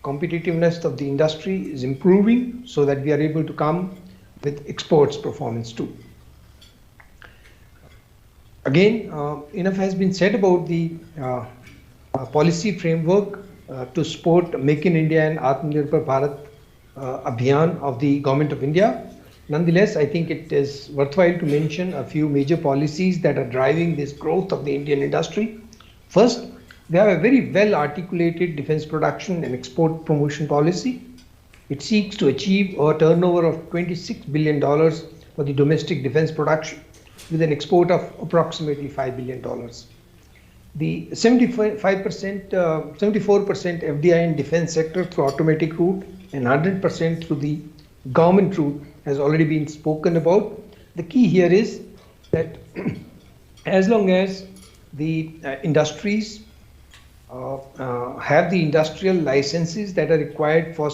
competitiveness of the industry is improving so that we are able to come with exports performance too. Again, enough has been said about the policy framework to support Make in India and Atmanirbhar Bharat Abhiyan of the Government of India. Nonetheless, I think it is worthwhile to mention a few major policies that are driving this growth of the Indian industry. First, we have a very well articulated defense production and export promotion policy. It seeks to achieve a turnover of $26 billion for the domestic defense production with an export of approximately $5 billion. The 74% FDI in defense sector through automatic route and 100% through the government route has already been spoken about. The key here is that as long as the industries have the industrial licenses that are required for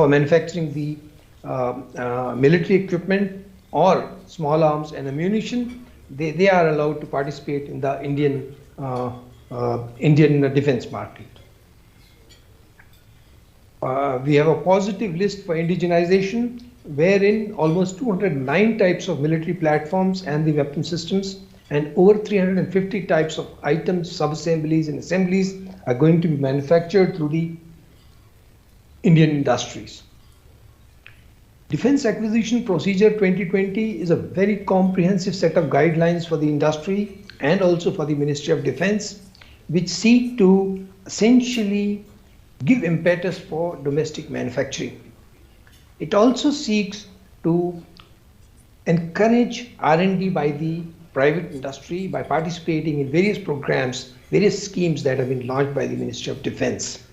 manufacturing the military equipment or small arms and ammunition, they are allowed to participate in the Indian defense market. We have a positive list for indigenization, wherein almost 209 types of military platforms and the weapon systems and over 350 types of items, sub-assemblies and assemblies are going to be manufactured through the Indian industries. Defense Acquisition Procedure 2020 is a very comprehensive set of guidelines for the industry and also for the Ministry of Defense, which seek to essentially give impetus for domestic manufacturing. It also seeks to encourage R&D by the private industry by participating in various programs, various schemes that have been launched by the Ministry of Defense.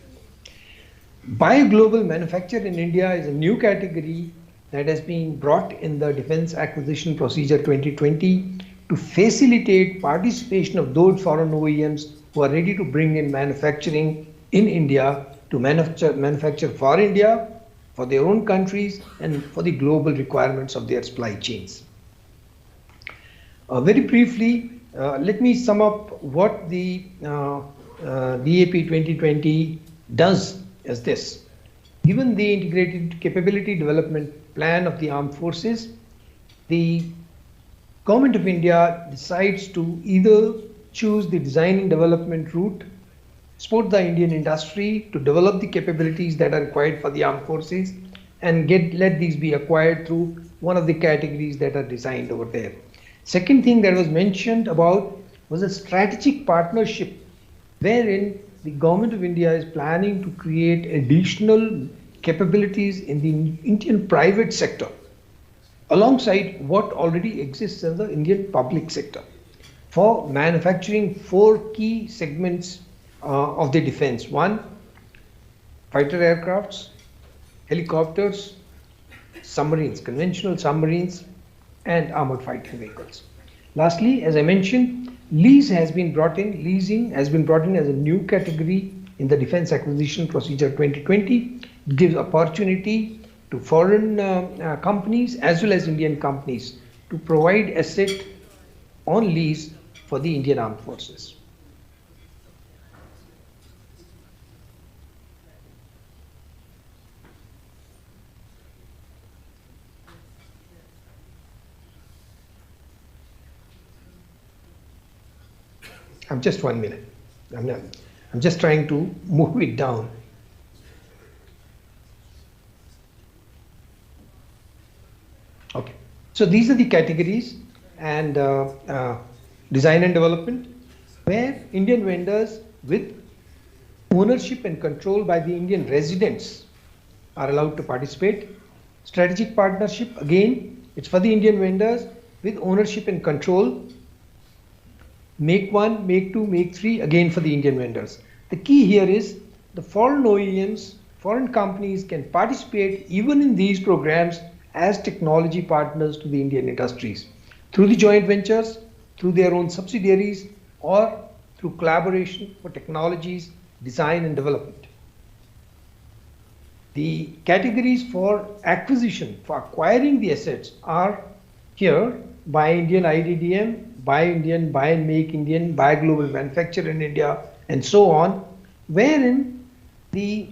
Buy Global Manufacture in India is a new category that has been brought in the Defense Acquisition Procedure 2020 to facilitate participation of those foreign OEMs who are ready to bring in manufacturing in India to manufacture for India, for their own countries, and for the global requirements of their supply chains. Very briefly, let me sum up what the DAP 2020 does as this. Given the Integrated Capability Development Plan of the Armed Forces, the Government of India decides to either choose the design and development route, support the Indian industry to develop the capabilities that are required for the armed forces, and let these be acquired through one of the categories that are designed over there. Second thing that was mentioned about was a strategic partnership wherein the Government of India is planning to create additional capabilities in the Indian private sector alongside what already exists in the Indian public sector for manufacturing 4 key segments of the defense. 1, fighter aircrafts, helicopters, submarines, conventional submarines, and armored fighting vehicles. Lastly, as I mentioned, leasing has been brought in as a new category in the Defense Acquisition Procedure 2020. It gives opportunity to foreign companies as well as Indian companies to provide asset on lease for the Indian Armed Forces. I'm just 1 minute. I'm just trying to move it down. Okay, so these are the categories and design and development, where Indian vendors with ownership and control by the Indian residents are allowed to participate. Strategic partnership, again, it's for the Indian vendors with ownership and control. Make 1, Make 2, Make 3, again for the Indian vendors. The key here is the foreign OEMs, foreign companies can participate even in these programs as technology partners to the Indian industries through the joint ventures, through their own subsidiaries, or through collaboration for technologies, design and development. The categories for acquisition, for acquiring the assets, are here: Buy Indian IDDM, Buy Indian, Buy and Make Indian, Buy Global Manufacture in India, and so on, wherein the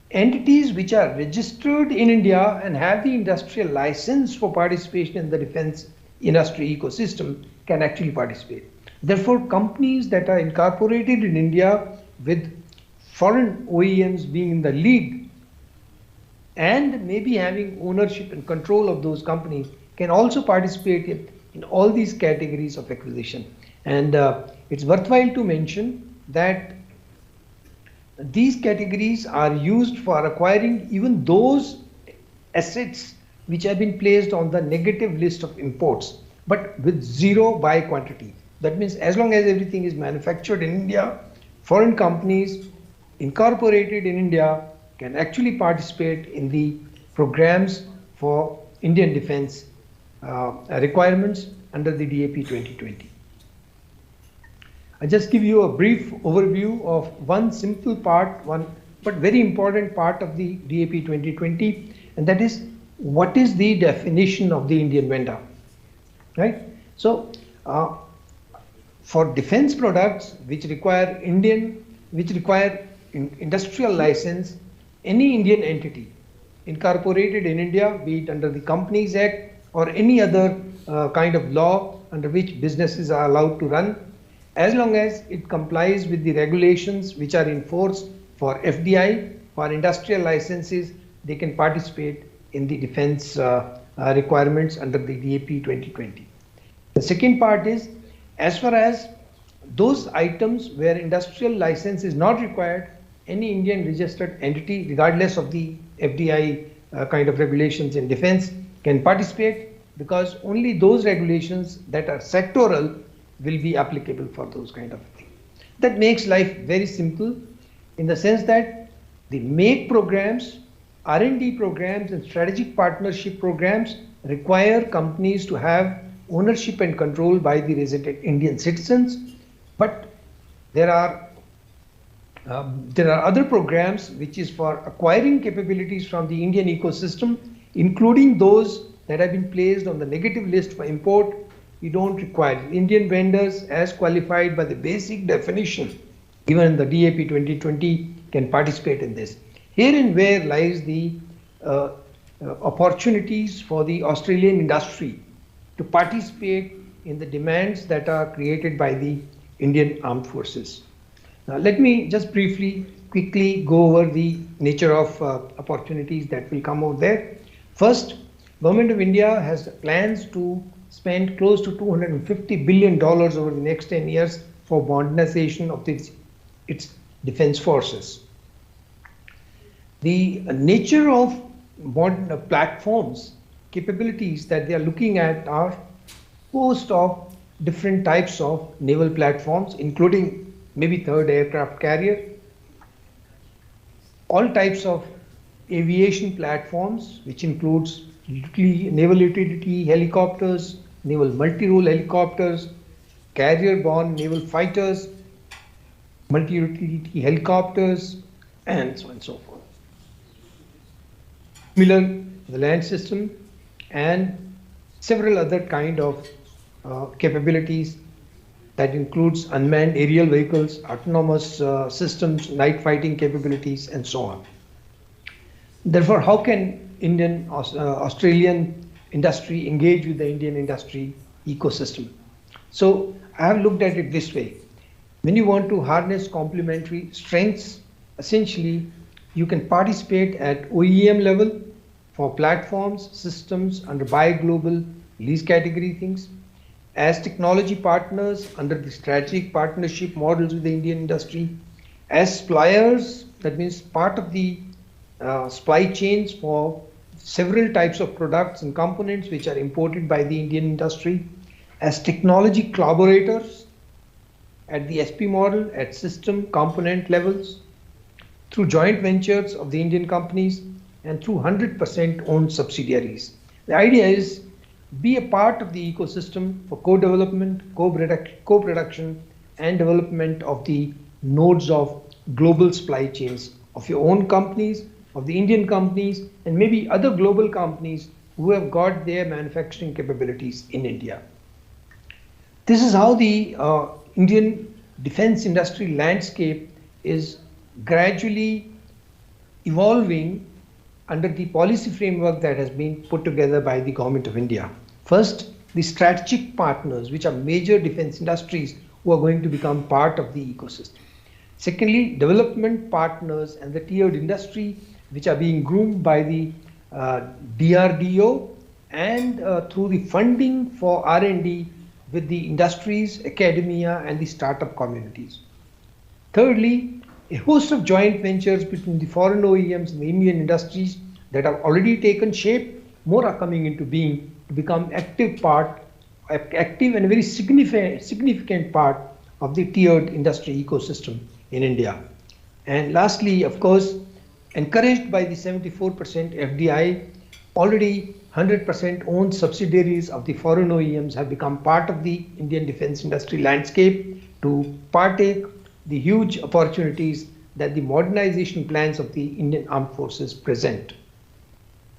entities which are registered in India and have the industrial license for participation in the defense industry ecosystem can actually participate. Therefore, companies that are incorporated in India with foreign OEMs being in the lead and maybe having ownership and control of those companies can also participate in all these categories of acquisition. And it's worthwhile to mention that these categories are used for acquiring even those assets which have been placed on the negative list of imports, but with zero buy quantity. That means as long as everything is manufactured in India, foreign companies incorporated in India can actually participate in the programs for Indian defense requirements under the DAP 2020. I just give you a brief overview of one simple part, but very important part of the DAP 2020, and that is what is the definition of the Indian vendor, right? So for defense products which require industrial license, any Indian entity incorporated in India, be it under the Companies Act or any other kind of law under which businesses are allowed to run, as long as it complies with the regulations which are in force for FDI, for industrial licenses, they can participate in the defense requirements under the DAP 2020. The second part is, as far as those items where industrial license is not required, any Indian registered entity, regardless of the FDI kind of regulations in defense, can participate, because only those regulations that are sectoral will be applicable for those kind of things. That makes life very simple, in the sense that the MAKE programs, R&D programs and strategic partnership programs require companies to have ownership and control by the resident Indian citizens. But there are other programs which is for acquiring capabilities from the Indian ecosystem, including those that have been placed on the negative list for import. You don't require Indian vendors, as qualified by the basic definition given in the DAP 2020, can participate in this. Herein where lies the opportunities for the Australian industry to participate in the demands that are created by the Indian Armed Forces. Now let me just quickly go over the nature of opportunities that will come out there. First, Government of India has plans to spend close to $250 billion over the next 10 years for modernization of its defense forces. The nature of modern platforms, capabilities that they are looking at are host of different types of naval platforms, including maybe third aircraft carrier, all types of aviation platforms, which includes naval utility helicopters, naval multi-role helicopters, carrier-borne naval fighters, multi-utility helicopters, and so on and so forth. Similar, the land system, and several other kind of capabilities that includes unmanned aerial vehicles, autonomous systems, night fighting capabilities, and so on. Therefore, how can Australian industry engage with the Indian industry ecosystem? So I have looked at it this way. When you want to harness complementary strengths, essentially you can participate at OEM level for platforms, systems under buy global lease category things, as technology partners under the strategic partnership models with the Indian industry, as suppliers, that means part of the supply chains for several types of products and components which are imported by the Indian industry, as technology collaborators at the SP model at system component levels, through joint ventures of the Indian companies, and through 100% owned subsidiaries. The idea is be a part of the ecosystem for co-development, co-production, and development of the nodes of global supply chains of your own companies, of the Indian companies, and maybe other global companies who have got their manufacturing capabilities in India. This is how the Indian defense industry landscape is gradually evolving under the policy framework that has been put together by the Government of India. First, the strategic partners, which are major defense industries who are going to become part of the ecosystem. Secondly, development partners and the tiered industry, which are being groomed by the DRDO and through the funding for R&D with the industries, academia, and the startup communities. Thirdly, a host of joint ventures between the foreign OEMs and the Indian industries that have already taken shape, more are coming into being to become active and a very significant part of the tiered industry ecosystem in India. And lastly, of course, encouraged by the 74% FDI, already 100% owned subsidiaries of the foreign OEMs have become part of the Indian defense industry landscape to partake the huge opportunities that the modernization plans of the Indian Armed Forces present.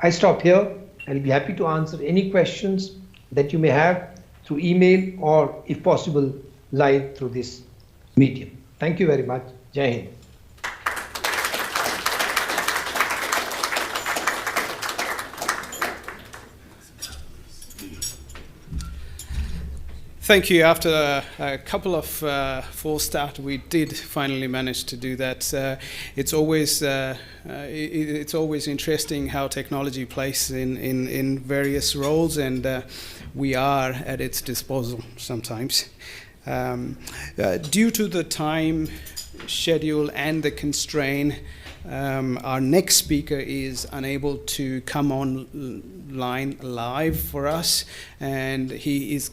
I stop here. I'll be happy to answer any questions that you may have through email or, if possible, live through this medium. Thank you very much. Jai Hind. Thank you. After a couple of false start, we did finally manage to do that. It's always interesting how technology plays in various roles, and we are at its disposal sometimes. Due to the time schedule and the constraint, our next speaker is unable to come online live for us, and he's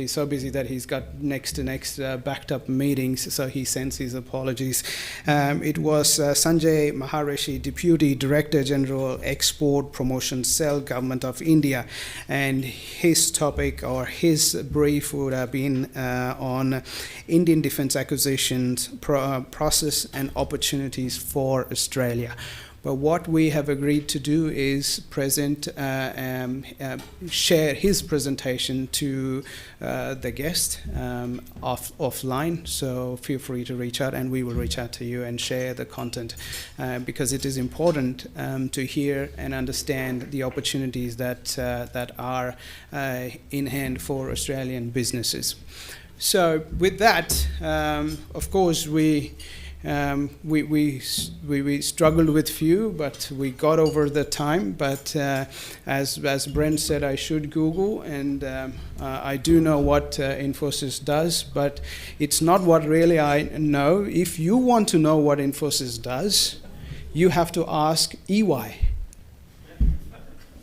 so busy that he's got next to next backed up meetings, so he sends his apologies. It was Sanjay Maharishi, Deputy Director General, Export Promotion Cell, Government of India, and his topic or his brief would have been on Indian defence acquisitions process and opportunities for Australia. But what we have agreed to do is share his presentation to the guest offline. So feel free to reach out, and we will reach out to you and share the content because it is important to hear and understand the opportunities that are in hand for Australian businesses. So with that, of course, we struggled with few, but we got over the time. But as Brent said, I should Google, and I do know what Infosys does, but it's not what really I know. If you want to know what Infosys does, you have to ask EY,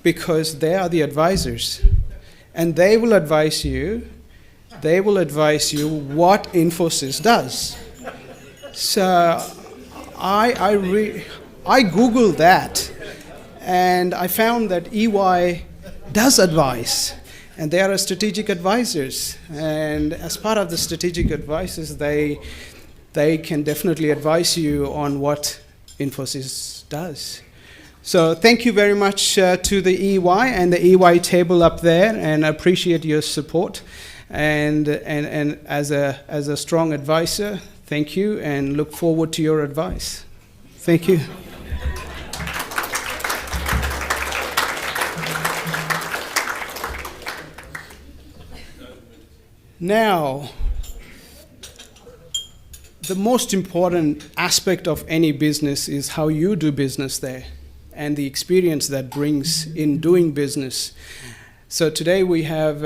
because they are the advisors, and they will advise you. They will advise you what Infosys does. So I Googled that, and I found that EY does advise, and they are strategic advisors. And as part of the strategic advisors, they can definitely advise you on what Infosys does. So thank you very much to the EY and the EY table up there, and I appreciate your support. And as a strong advisor, thank you, and look forward to your advice. Thank you. Now, the most important aspect of any business is how you do business there and the experience that brings in doing business. So today we have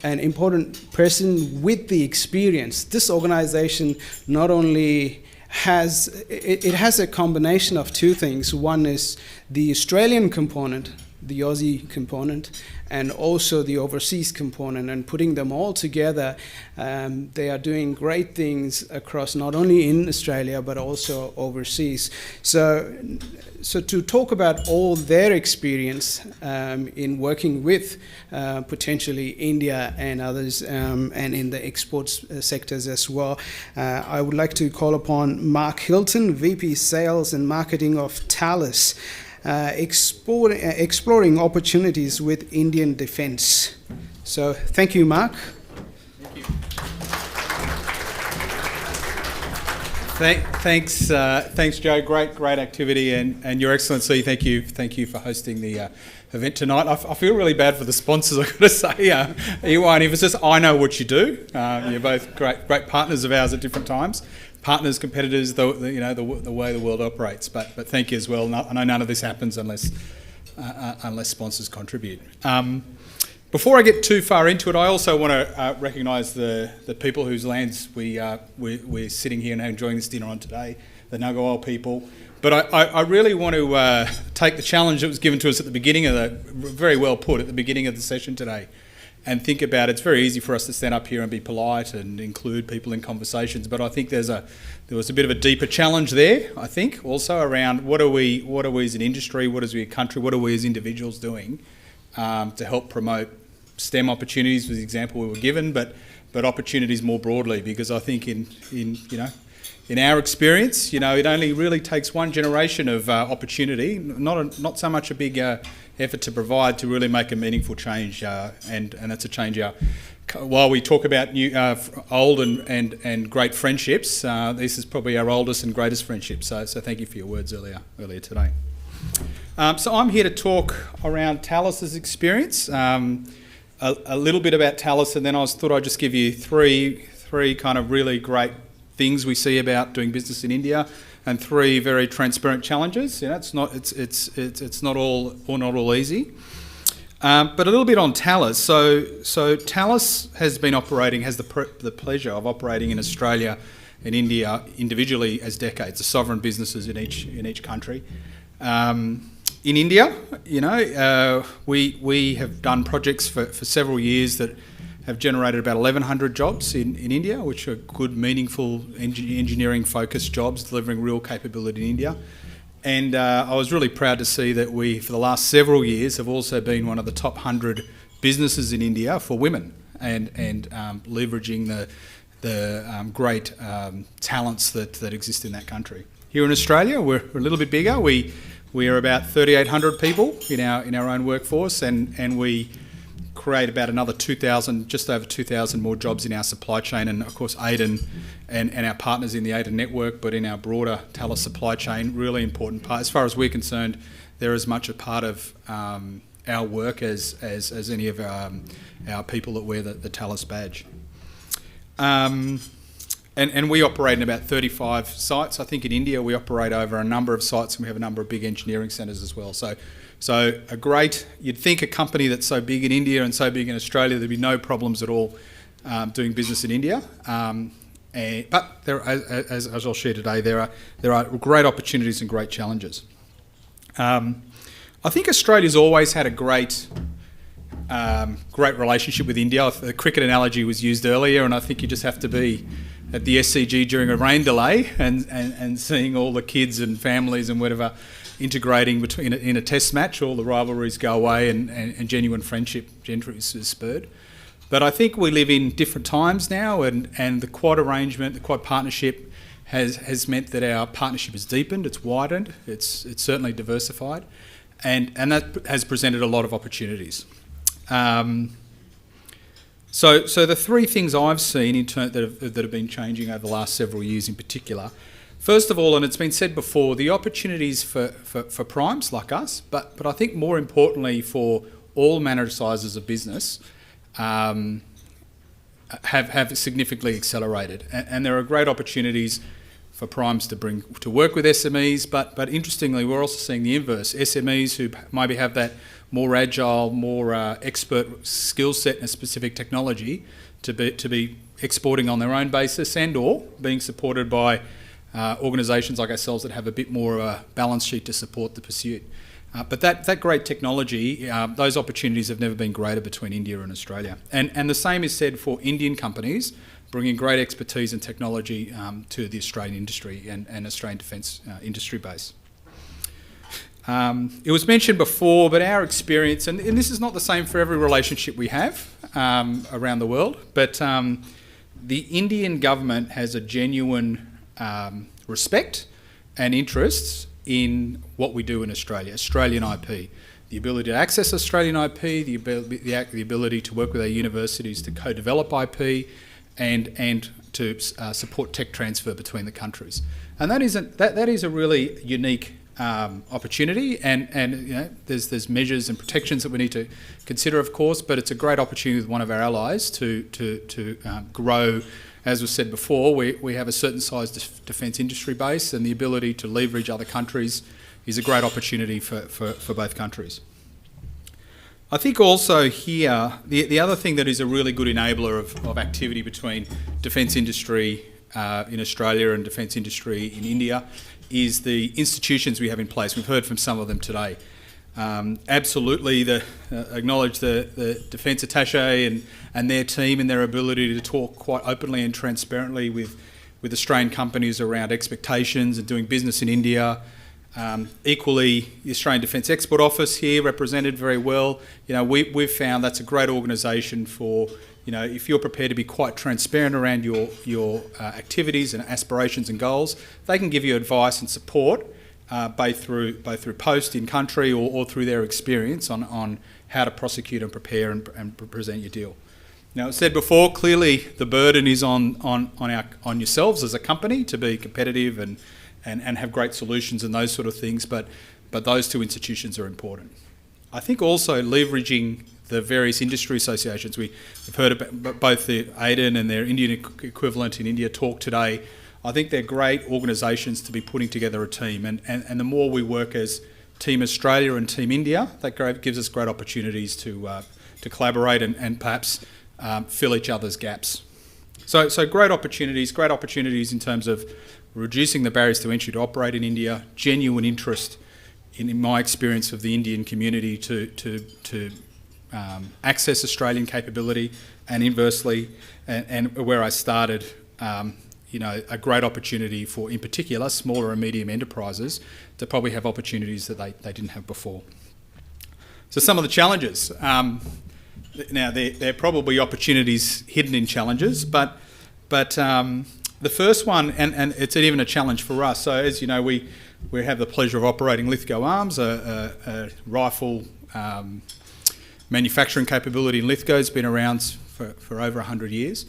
an important person with the experience. This organization not only has a combination of two things. One is the Australian component, the Aussie component, and also the overseas component, and putting them all together, they are doing great things across not only in Australia but also overseas. So to talk about all their experience in working with potentially India and others, and in the exports sectors as well, I would like to call upon Mark Hilton, VP Sales and Marketing of Thales, exploring opportunities with Indian defence. So thank you, Mark. Thank you. Thanks, Joe. Great activity, and Your Excellency, thank you for hosting the event tonight. I feel really bad for the sponsors, I've got to say. EY and Infosys, I know what you do. You're both great partners of ours at different times. Partners, competitors, the way the world operates. But thank you as well. I know none of this happens unless sponsors contribute. Before I get too far into it, I also want to recognise the people whose lands we're sitting here and enjoying this dinner on today, the Ngunnawal people. But I really want to take the challenge that was given to us at the beginning very well put at the beginning of the session today, and think about it's very easy for us to stand up here and be polite and include people in conversations, but I think there was a bit of a deeper challenge there, I think, also around what are we as an industry, what is we a country, what are we as individuals doing to help promote STEM opportunities was the example we were given, but opportunities more broadly, because I think in our experience, it only really takes one generation of opportunity, not so much a big effort to provide to really make a meaningful change, and that's a change. While we talk about new, old and great friendships, this is probably our oldest and greatest friendship. So thank you for your words earlier today. So I'm here to talk around Thales's experience. a little bit about Thales, and then thought I'd just give you three kind of really great things we see about doing business in India, and three very transparent challenges. You know, it's not all easy. But a little bit on Thales. So Thales has the pleasure of operating in Australia and India individually as decades, as sovereign businesses in each country. In India, you know, we have done projects for several years that have generated about 1,100 jobs in India, which are good, meaningful, engineering-focused jobs delivering real capability in India. And I was really proud to see that we, for the last several years, have also been one of the top 100 businesses in India for women, and leveraging the great talents that exist in that country. Here in Australia, we're a little bit bigger. We are about 3,800 people in our own workforce, and we create about another 2,000, just over 2,000 more jobs in our supply chain, and of course Aiden and our partners in the Aiden network, but in our broader Thales supply chain, really important part. As far as we're concerned, they're as much a part of our work as any of our people that wear the Thales badge. And we operate in about 35 sites. I think in India we operate over a number of sites, and we have a number of big engineering centres as well. So you'd think a company that's so big in India and so big in Australia, there'd be no problems at all doing business in India. But there, as I'll share today, there are great opportunities and great challenges. I think Australia's always had a great relationship with India. The cricket analogy was used earlier, and I think you just have to be at the SCG during a rain delay and seeing all the kids and families and whatever integrating in a test match, all the rivalries go away and genuine friendship is spurred. But I think we live in different times now, and the Quad arrangement, the Quad partnership has meant that our partnership has deepened, it's widened, it's certainly diversified, and that has presented a lot of opportunities. So the three things I've seen that have been changing over the last several years in particular. First of all, and it's been said before, the opportunities for primes like us, but I think more importantly for all manner of sizes of business, have significantly accelerated, and there are great opportunities for primes to work with SMEs. But interestingly, we're also seeing the inverse: SMEs who maybe have that more agile, more expert skill set in a specific technology to be exporting on their own basis, and/or being supported by organisations like ourselves that have a bit more of a balance sheet to support the pursuit. But that great technology, those opportunities have never been greater between India and Australia. And the same is said for Indian companies bringing great expertise and technology to the Australian industry and Australian defence industry base. It was mentioned before, but our experience, and this is not the same for every relationship we have around the world, but the Indian government has a genuine respect and interests in what we do in Australia, Australian IP, the ability to access Australian IP, the ability to work with our universities to co-develop IP, and to support tech transfer between the countries. And that is a really unique opportunity, and you know, there's measures and protections that we need to consider, of course, but it's a great opportunity with one of our allies to grow. As was said before, we have a certain size defence industry base, and the ability to leverage other countries is a great opportunity for both countries. I think also here, the other thing that is a really good enabler of activity between defence industry in Australia and defence industry in India is the institutions we have in place. We've heard from some of them today. Absolutely, acknowledge the Defence Attaché and their team and their ability to talk quite openly and transparently with Australian companies around expectations and doing business in India. Equally, the Australian Defence Export Office here represented very well. You know, we've found that's a great organisation for, you know, if you're prepared to be quite transparent around your activities and aspirations and goals, they can give you advice and support. Both through post in country or through their experience on how to prosecute and prepare and present your deal. Now, as said before, clearly the burden is on yourselves as a company to be competitive and have great solutions and those sort of things, but those two institutions are important. I think also leveraging the various industry associations. We've heard about both the AIDEN and their Indian equivalent in India talk today. I think they're great organisations to be putting together a team, and the more we work as Team Australia and Team India, that gives us great opportunities to collaborate and perhaps fill each other's gaps. So great opportunities in terms of reducing the barriers to entry to operate in India, genuine interest in my experience of the Indian community to access Australian capability, and inversely, and where I started, a great opportunity for, in particular, smaller and medium enterprises to probably have opportunities that they didn't have before. So some of the challenges. Now, there are probably opportunities hidden in challenges, but the first one, and it's even a challenge for us. So as you know, we have the pleasure of operating Lithgow Arms, a rifle manufacturing capability in Lithgow. Has been around for over 100 years.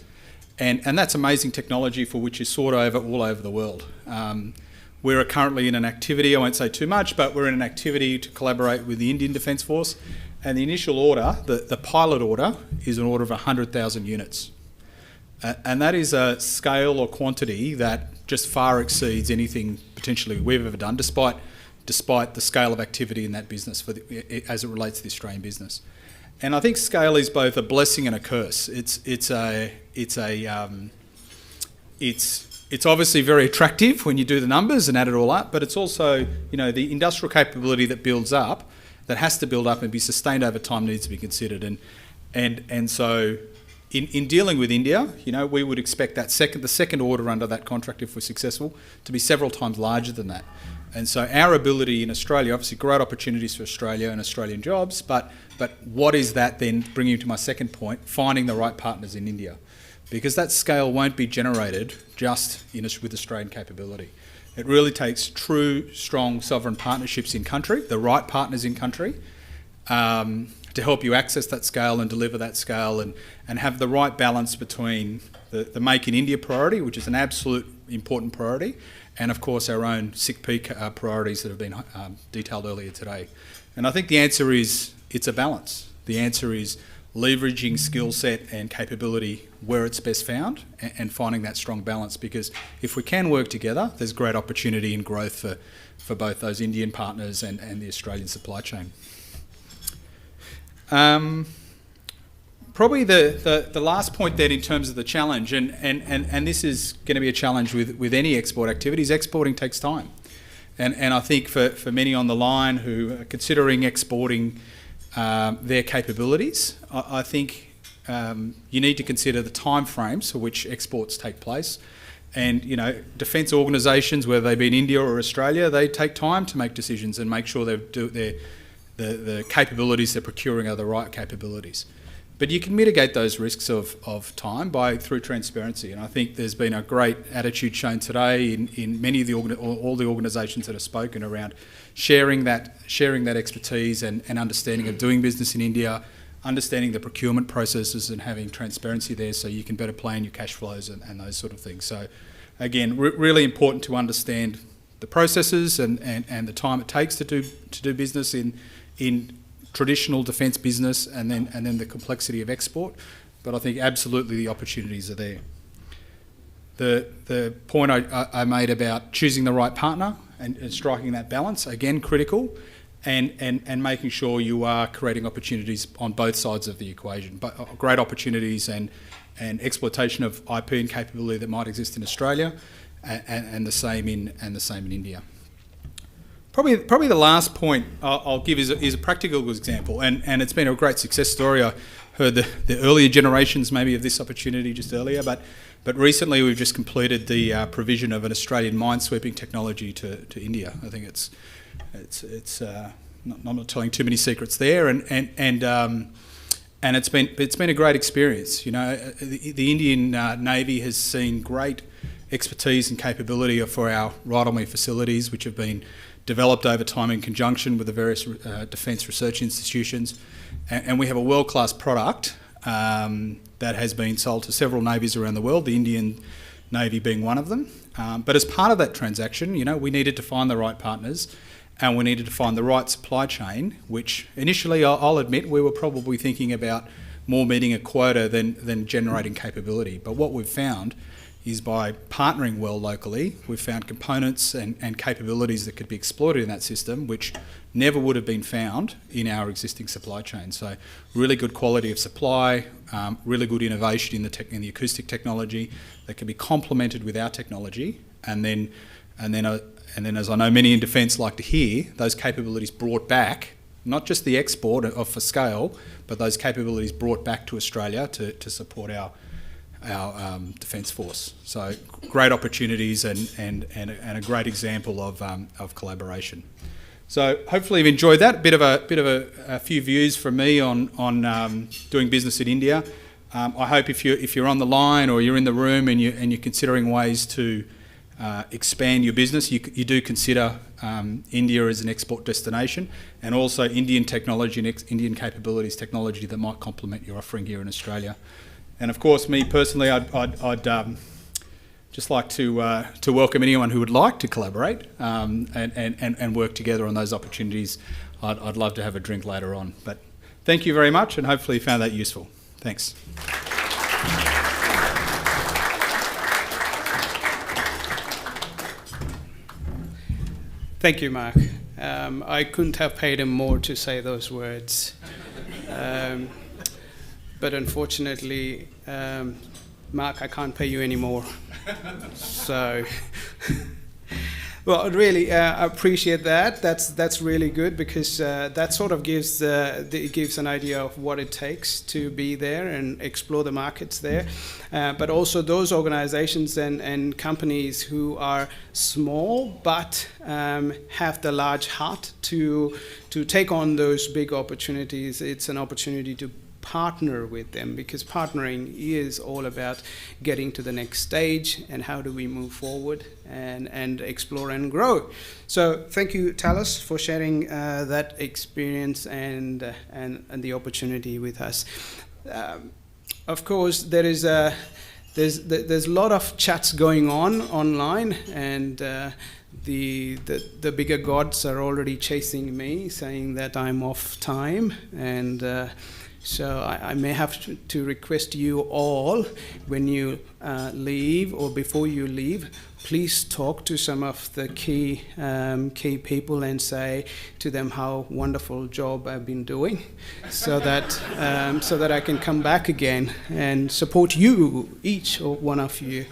And that's amazing technology for which is sought over all over the world. We're currently in an activity, I won't say too much, but we're in an activity to collaborate with the Indian Defence Force. And the initial order, the pilot order, is an order of 100,000 units. And that is a scale or quantity that just far exceeds anything potentially we've ever done, despite the scale of activity in that business as it relates to the Australian business. And I think scale is both a blessing and a curse. It's obviously very attractive when you do the numbers and add it all up, but it's also, the industrial capability that builds up, that has to build up and be sustained over time, needs to be considered. And so in dealing with India, we would expect the second order under that contract, if we're successful, to be several times larger than that. And so our ability in Australia, obviously great opportunities for Australia and Australian jobs, but what is that then, bringing you to my second point, finding the right partners in India? Because that scale won't be generated just with Australian capability. It really takes true, strong sovereign partnerships in country, the right partners in country, to help you access that scale and deliver that scale and have the right balance between the Make in India priority, which is an absolute important priority, and of course our own SICP priorities that have been detailed earlier today. And I think the answer is, it's a balance. The answer is leveraging skill set and capability where it's best found and finding that strong balance, because if we can work together, there's great opportunity and growth for both those Indian partners and the Australian supply chain. Probably the last point then in terms of the challenge, and this is going to be a challenge with any export activities, exporting takes time. And I think for many on the line who are considering exporting their capabilities, I think you need to consider the time frames for which exports take place. And, defence organisations, whether they be in India or Australia, they take time to make decisions and make sure the capabilities they're procuring are the right capabilities. But you can mitigate those risks of time through transparency, and I think there's been a great attitude shown today in many of all the organisations that have spoken around sharing that expertise and understanding of doing business in India, understanding the procurement processes and having transparency there so you can better plan your cash flows and those sort of things. So again, really important to understand the processes and the time it takes to do business in traditional defence business, and then the complexity of export. But I think absolutely the opportunities are there. The point I made about choosing the right partner and striking that balance, again, critical, and making sure you are creating opportunities on both sides of the equation. But great opportunities and exploitation of IP and capability that might exist in Australia, and the same in India. Probably the last point I'll give is a practical example, and it's been a great success story. I heard the earlier generations maybe of this opportunity just earlier, but recently we've just completed the provision of an Australian minesweeping technology to India. I think I'm not telling too many secrets there, and it's been a great experience. The Indian Navy has seen great expertise and capability for our right-on-way facilities, which have been developed over time in conjunction with the various defence research institutions, and we have a world-class product that has been sold to several navies around the world, the Indian Navy being one of them. But as part of that transaction, we needed to find the right partners, and we needed to find the right supply chain, which initially I'll admit we were probably thinking about more meeting a quota than generating capability. But what we've found is by partnering well locally, we've found components and capabilities that could be exploited in that system, which never would have been found in our existing supply chain. So really good quality of supply, really good innovation in the acoustic technology that can be complemented with our technology, and then as I know many in defence like to hear, those capabilities brought back, not just the export for scale, but those capabilities brought back to Australia to support our defence force. So great opportunities and a great example of collaboration. So hopefully you've enjoyed that. Bit of a few views from me on doing business in India. I hope if you're on the line or you're in the room and you're considering ways to expand your business, you do consider India as an export destination, and also Indian technology and Indian capabilities technology that might complement your offering here in Australia. And of course, me personally, I'd just like to welcome anyone who would like to collaborate and work together on those opportunities. I'd love to have a drink later on. But thank you very much, and hopefully you found that useful. Thanks. Thank you, Mark. I couldn't have paid him more to say those words. But unfortunately, Mark, I can't pay you any more. So, well, really, I appreciate that. That's really good, because that sort of gives an idea of what it takes to be there and explore the markets there. But also those organizations and companies who are small but have the large heart to take on those big opportunities. It's an opportunity to partner with them, because partnering is all about getting to the next stage and how do we move forward and explore and grow. So thank you, Talos, for sharing that experience and the opportunity with us. Of course, there's a lot of chats going on online, and the bigger gods are already chasing me, saying that I'm off time, and so I may have to request you all, when you leave or before you leave, please talk to some of the key people and say to them how wonderful job I've been doing, so that I can come back again and support you, each or one of you,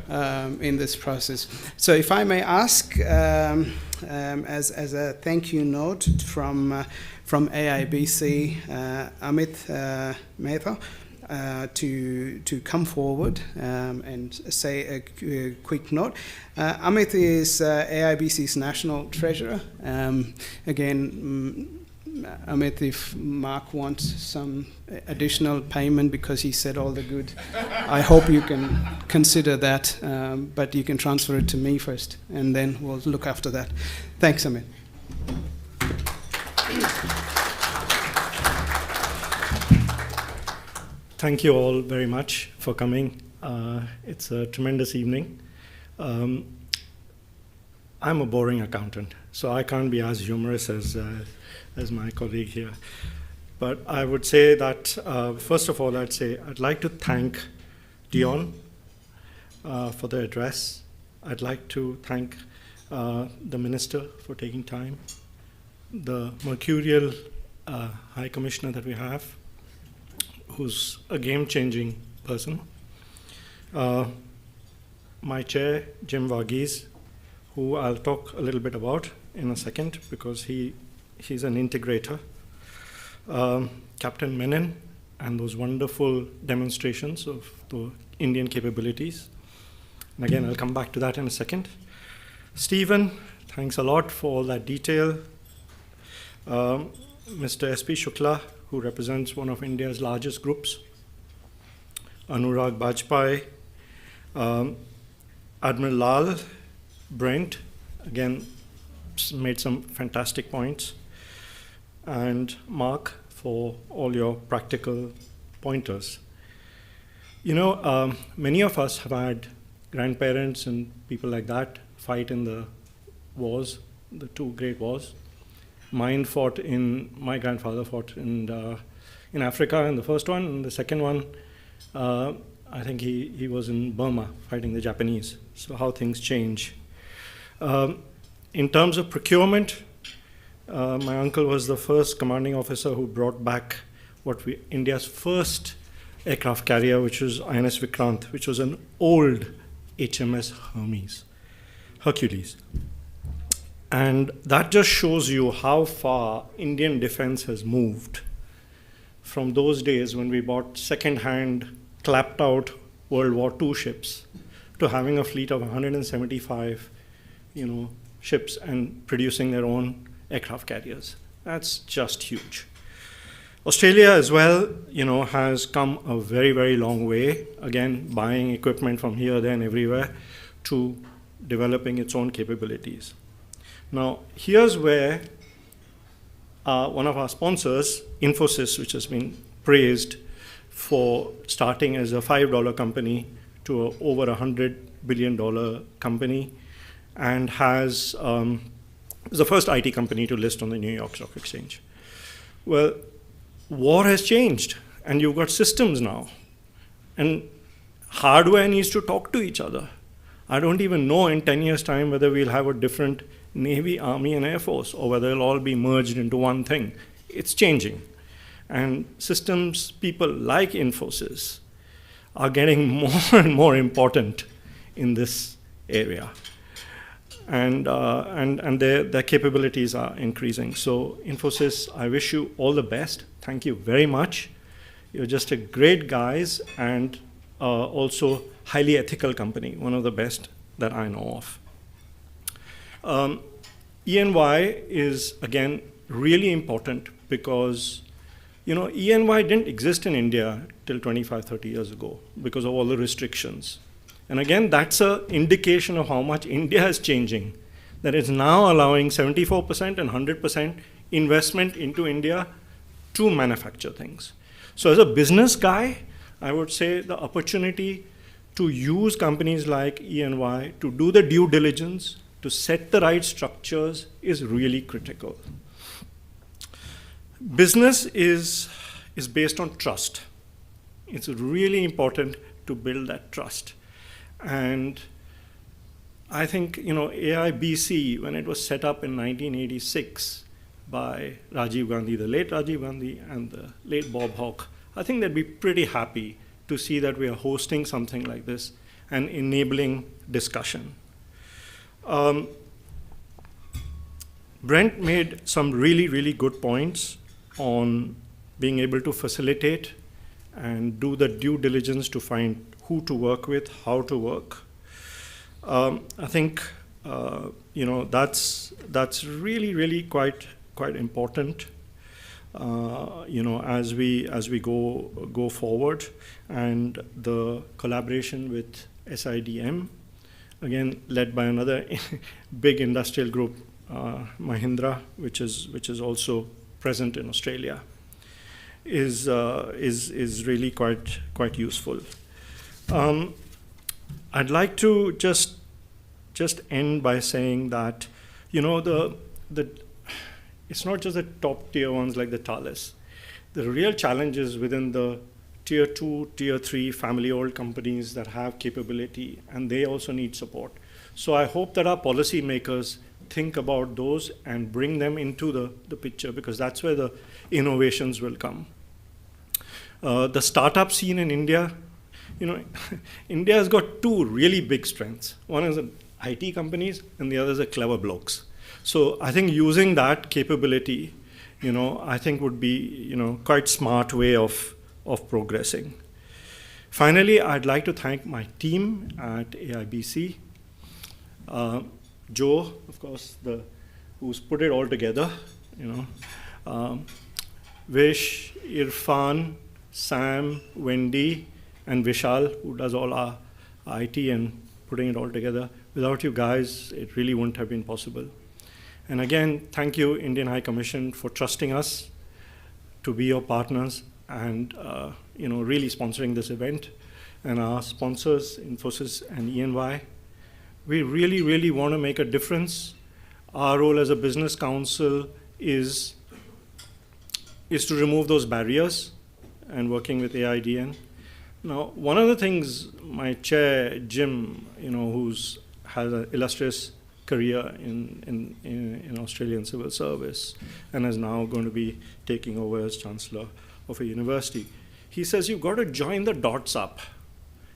in this process. So if I may ask, as a thank you note from AIBC, Amit Mehta, to come forward and say a quick note. Amit is AIBC's National Treasurer. Again, Amit, if Mark wants some additional payment because he said all the good, I hope you can consider that, but you can transfer it to me first, and then we'll look after that. Thanks, Amit. Thank you all very much for coming. It's a tremendous evening. I'm a boring accountant, so I can't be as humorous as my colleague here. But I would say that, first of all, I'd like to thank Dion for the address. I'd like to thank the Minister for taking time, the mercurial High Commissioner that we have, who's a game-changing person, my chair, Jim Varghese, who I'll talk a little bit about in a second, because he's an integrator, Captain Menon, and those wonderful demonstrations of the Indian capabilities. And again, I'll come back to that in a second. Stephen, thanks a lot for all that detail. Mr. S.P. Shukla, who represents one of India's largest groups. Anurag Bajpai, Admiral Lal, Brent, again, made some fantastic points. And Mark, for all your practical pointers. You know, many of us have had grandparents and people like that fight in the wars the two great wars. My grandfather fought in Africa in the first one, and the second one, I think he was in Burma fighting the Japanese. So how things change. In terms of procurement, my uncle was the first commanding officer who brought back India's first aircraft carrier, which was INS Vikrant, which was an old HMS Hercules. And that just shows you how far Indian defense has moved from those days when we bought second-hand, clapped-out World War II ships to having a fleet of 175, ships and producing their own aircraft carriers. That's just huge. Australia as well, has come a very, very long way, again, buying equipment from here, there, and everywhere, to developing its own capabilities. Now, here's where one of our sponsors, Infosys, which has been praised for starting as a $5 company to over $100 billion company, and is the first IT company to list on the New York Stock Exchange. Well, war has changed, and you've got systems now, and hardware needs to talk to each other. I don't even know in 10 years' time whether we'll have a different Navy, Army, and Air Force, or whether it'll all be merged into one thing. It's changing. And systems people like Infosys are getting more and more important in this area. And their capabilities are increasing. So Infosys, I wish you all the best. Thank you very much. You're just a great guys, and also highly ethical company, one of the best that I know of. ENY is, again, really important because, ENY didn't exist in India till 25, 30 years ago because of all the restrictions. And again, that's an indication of how much India is changing, that it's now allowing 74% and 100% investment into India to manufacture things. So as a business guy, I would say the opportunity to use companies like ENY to do the due diligence, to set the right structures is really critical. Business is based on trust. It's really important to build that trust. And I think, AIBC, when it was set up in 1986 by Rajiv Gandhi, the late Rajiv Gandhi, and the late Bob Hawke, I think they'd be pretty happy to see that we are hosting something like this and enabling discussion. Brent made some really, really good points on being able to facilitate and do the due diligence to find who to work with, how to work. I think that's really, really quite important. As we go forward, and the collaboration with SIDM, again led by another big industrial group, Mahindra, which is also present in Australia, is really quite useful. I'd like to just end by saying that it's not just the top tier ones like the Thales. The real challenge is within the tier 2, tier 3 family-owned companies that have capability, and they also need support. So I hope that our policymakers think about those and bring them into the picture, because that's where the innovations will come. The startup scene in India, India has got two really big strengths. One is the IT companies, and the other is the clever blokes. So I think using that capability, I think would be, quite smart way of progressing. Finally, I'd like to thank my team at AIBC. Joe, of course, who's put it all together, Vish, Irfan, Sam, Wendy, and Vishal, who does all our IT and putting it all together. Without you guys, it really wouldn't have been possible. And again, thank you, Indian High Commission, for trusting us to be your partners and really sponsoring this event. And our sponsors, Infosys and ENY. We really, really want to make a difference. Our role as a business council is to remove those barriers and working with AIDN. Now, one of the things my chair, Jim, who's has an illustrious career in Australian civil service and is now going to be taking over as Chancellor of a university, he says you've got to join the dots up.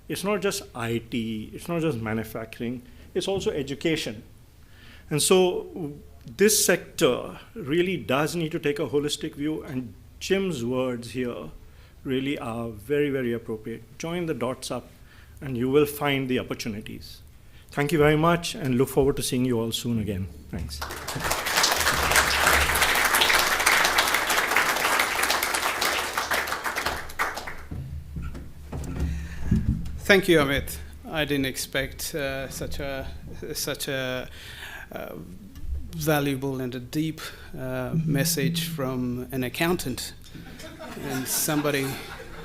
It's not just IT, it's not just manufacturing, it's also education. And so this sector really does need to take a holistic view, and Jim's words here really are very, very appropriate. Join the dots up and you will find the opportunities. Thank you very much, and look forward to seeing you all soon again. Thanks. Thank you, Amit. I didn't expect such a valuable and a deep message from an accountant and somebody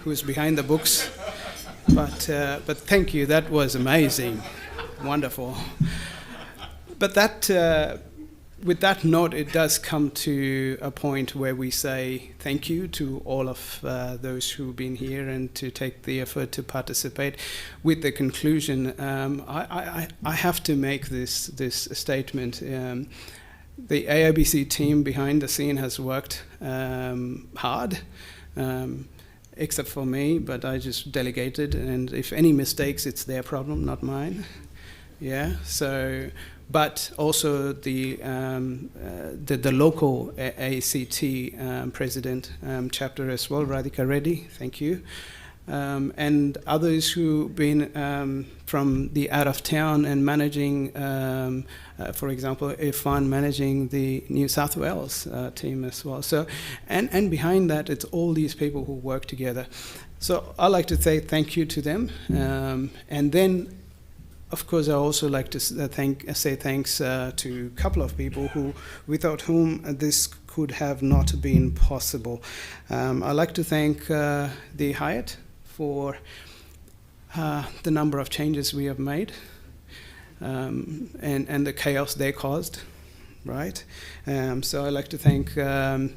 who's behind the books. But thank you. That was amazing, wonderful. But with that note, it does come to a point where we say thank you to all of those who've been here and to take the effort to participate. With the conclusion, I have to make this statement. The AIBC team behind the scene has worked hard, except for me, but I just delegated, and if any mistakes, it's their problem, not mine. Yeah, so, but also the local ACT president chapter as well, Radhika Reddy, thank you. And others who've been from the out of town and managing, for example, Irfan managing the New South Wales team as well. So, and behind that, it's all these people who work together. So I like to say thank you to them, and then, of course, I also like to say thanks to a couple of people without whom this could have not been possible. I'd like to thank the Hyatt for the number of changes we have made and the chaos they caused, right? So I'd like to thank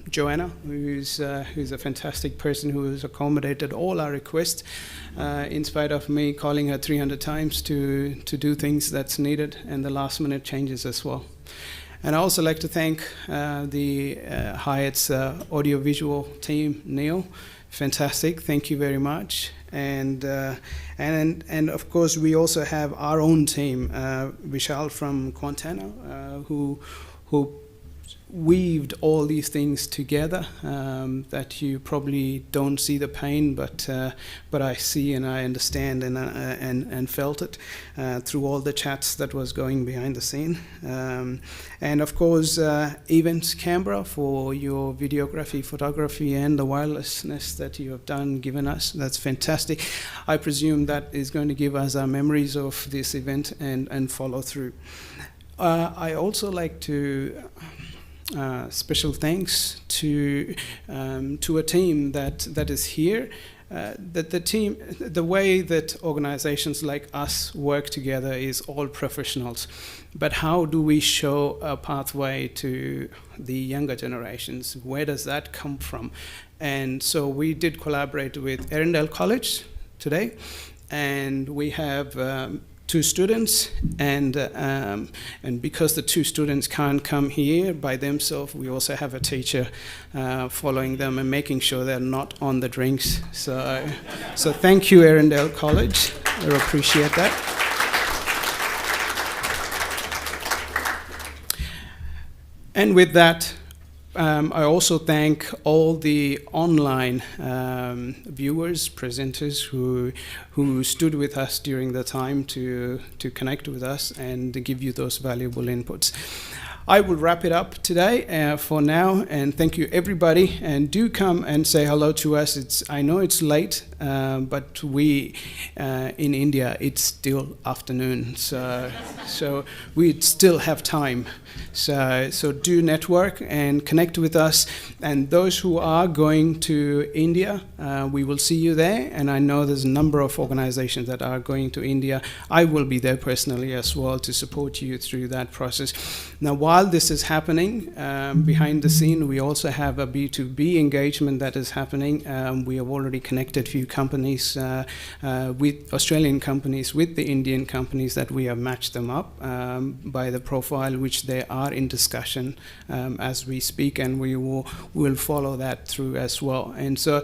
Joanna, who's a fantastic person who has accommodated all our requests, in spite of me calling her 300 times to do things that's needed and the last minute changes as well. And I also like to thank the Hyatt's audiovisual team, Neil. Fantastic, thank you very much. And of course, we also have our own team, Vishal from Quantana, who weaved all these things together, that you probably don't see the pain, but I see and I understand and felt it through all the chats that was going behind the scene. And of course, Events Canberra for your videography, photography, and the wirelessness that you have given us. That's fantastic. I presume that is going to give us our memories of this event and follow through. I also like to special thanks to a team that is here. That the team, the way that organizations like us work together is all professionals. But how do we show a pathway to the younger generations? Where does that come from? And so we did collaborate with Erindale College today, and we have 2 students, and because the 2 students can't come here by themselves, we also have a teacher following them and making sure they're not on the drinks. So thank you, Erindale College. I appreciate that. And with that, I also thank all the online viewers, presenters who stood with us during the time to connect with us and to give you those valuable inputs. I will wrap it up today for now, and thank you everybody, and do come and say hello to us. I know it's late, but we in India, it's still afternoon, so we still have time. So do network and connect with us, and those who are going to India, we will see you there, and I know there's a number of organizations that are going to India. I will be there personally as well to support you through that process. Now, while while this is happening, behind the scene, we also have a B2B engagement that is happening. We have already connected few companies with Australian companies with the Indian companies that we have matched them up by the profile, which they are in discussion as we speak, and we will follow that through as well. And so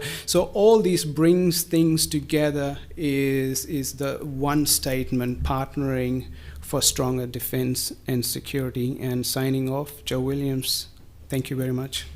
all these brings things together is the one statement: partnering for stronger defense and security. And signing off, Joe Williams. Thank you very much.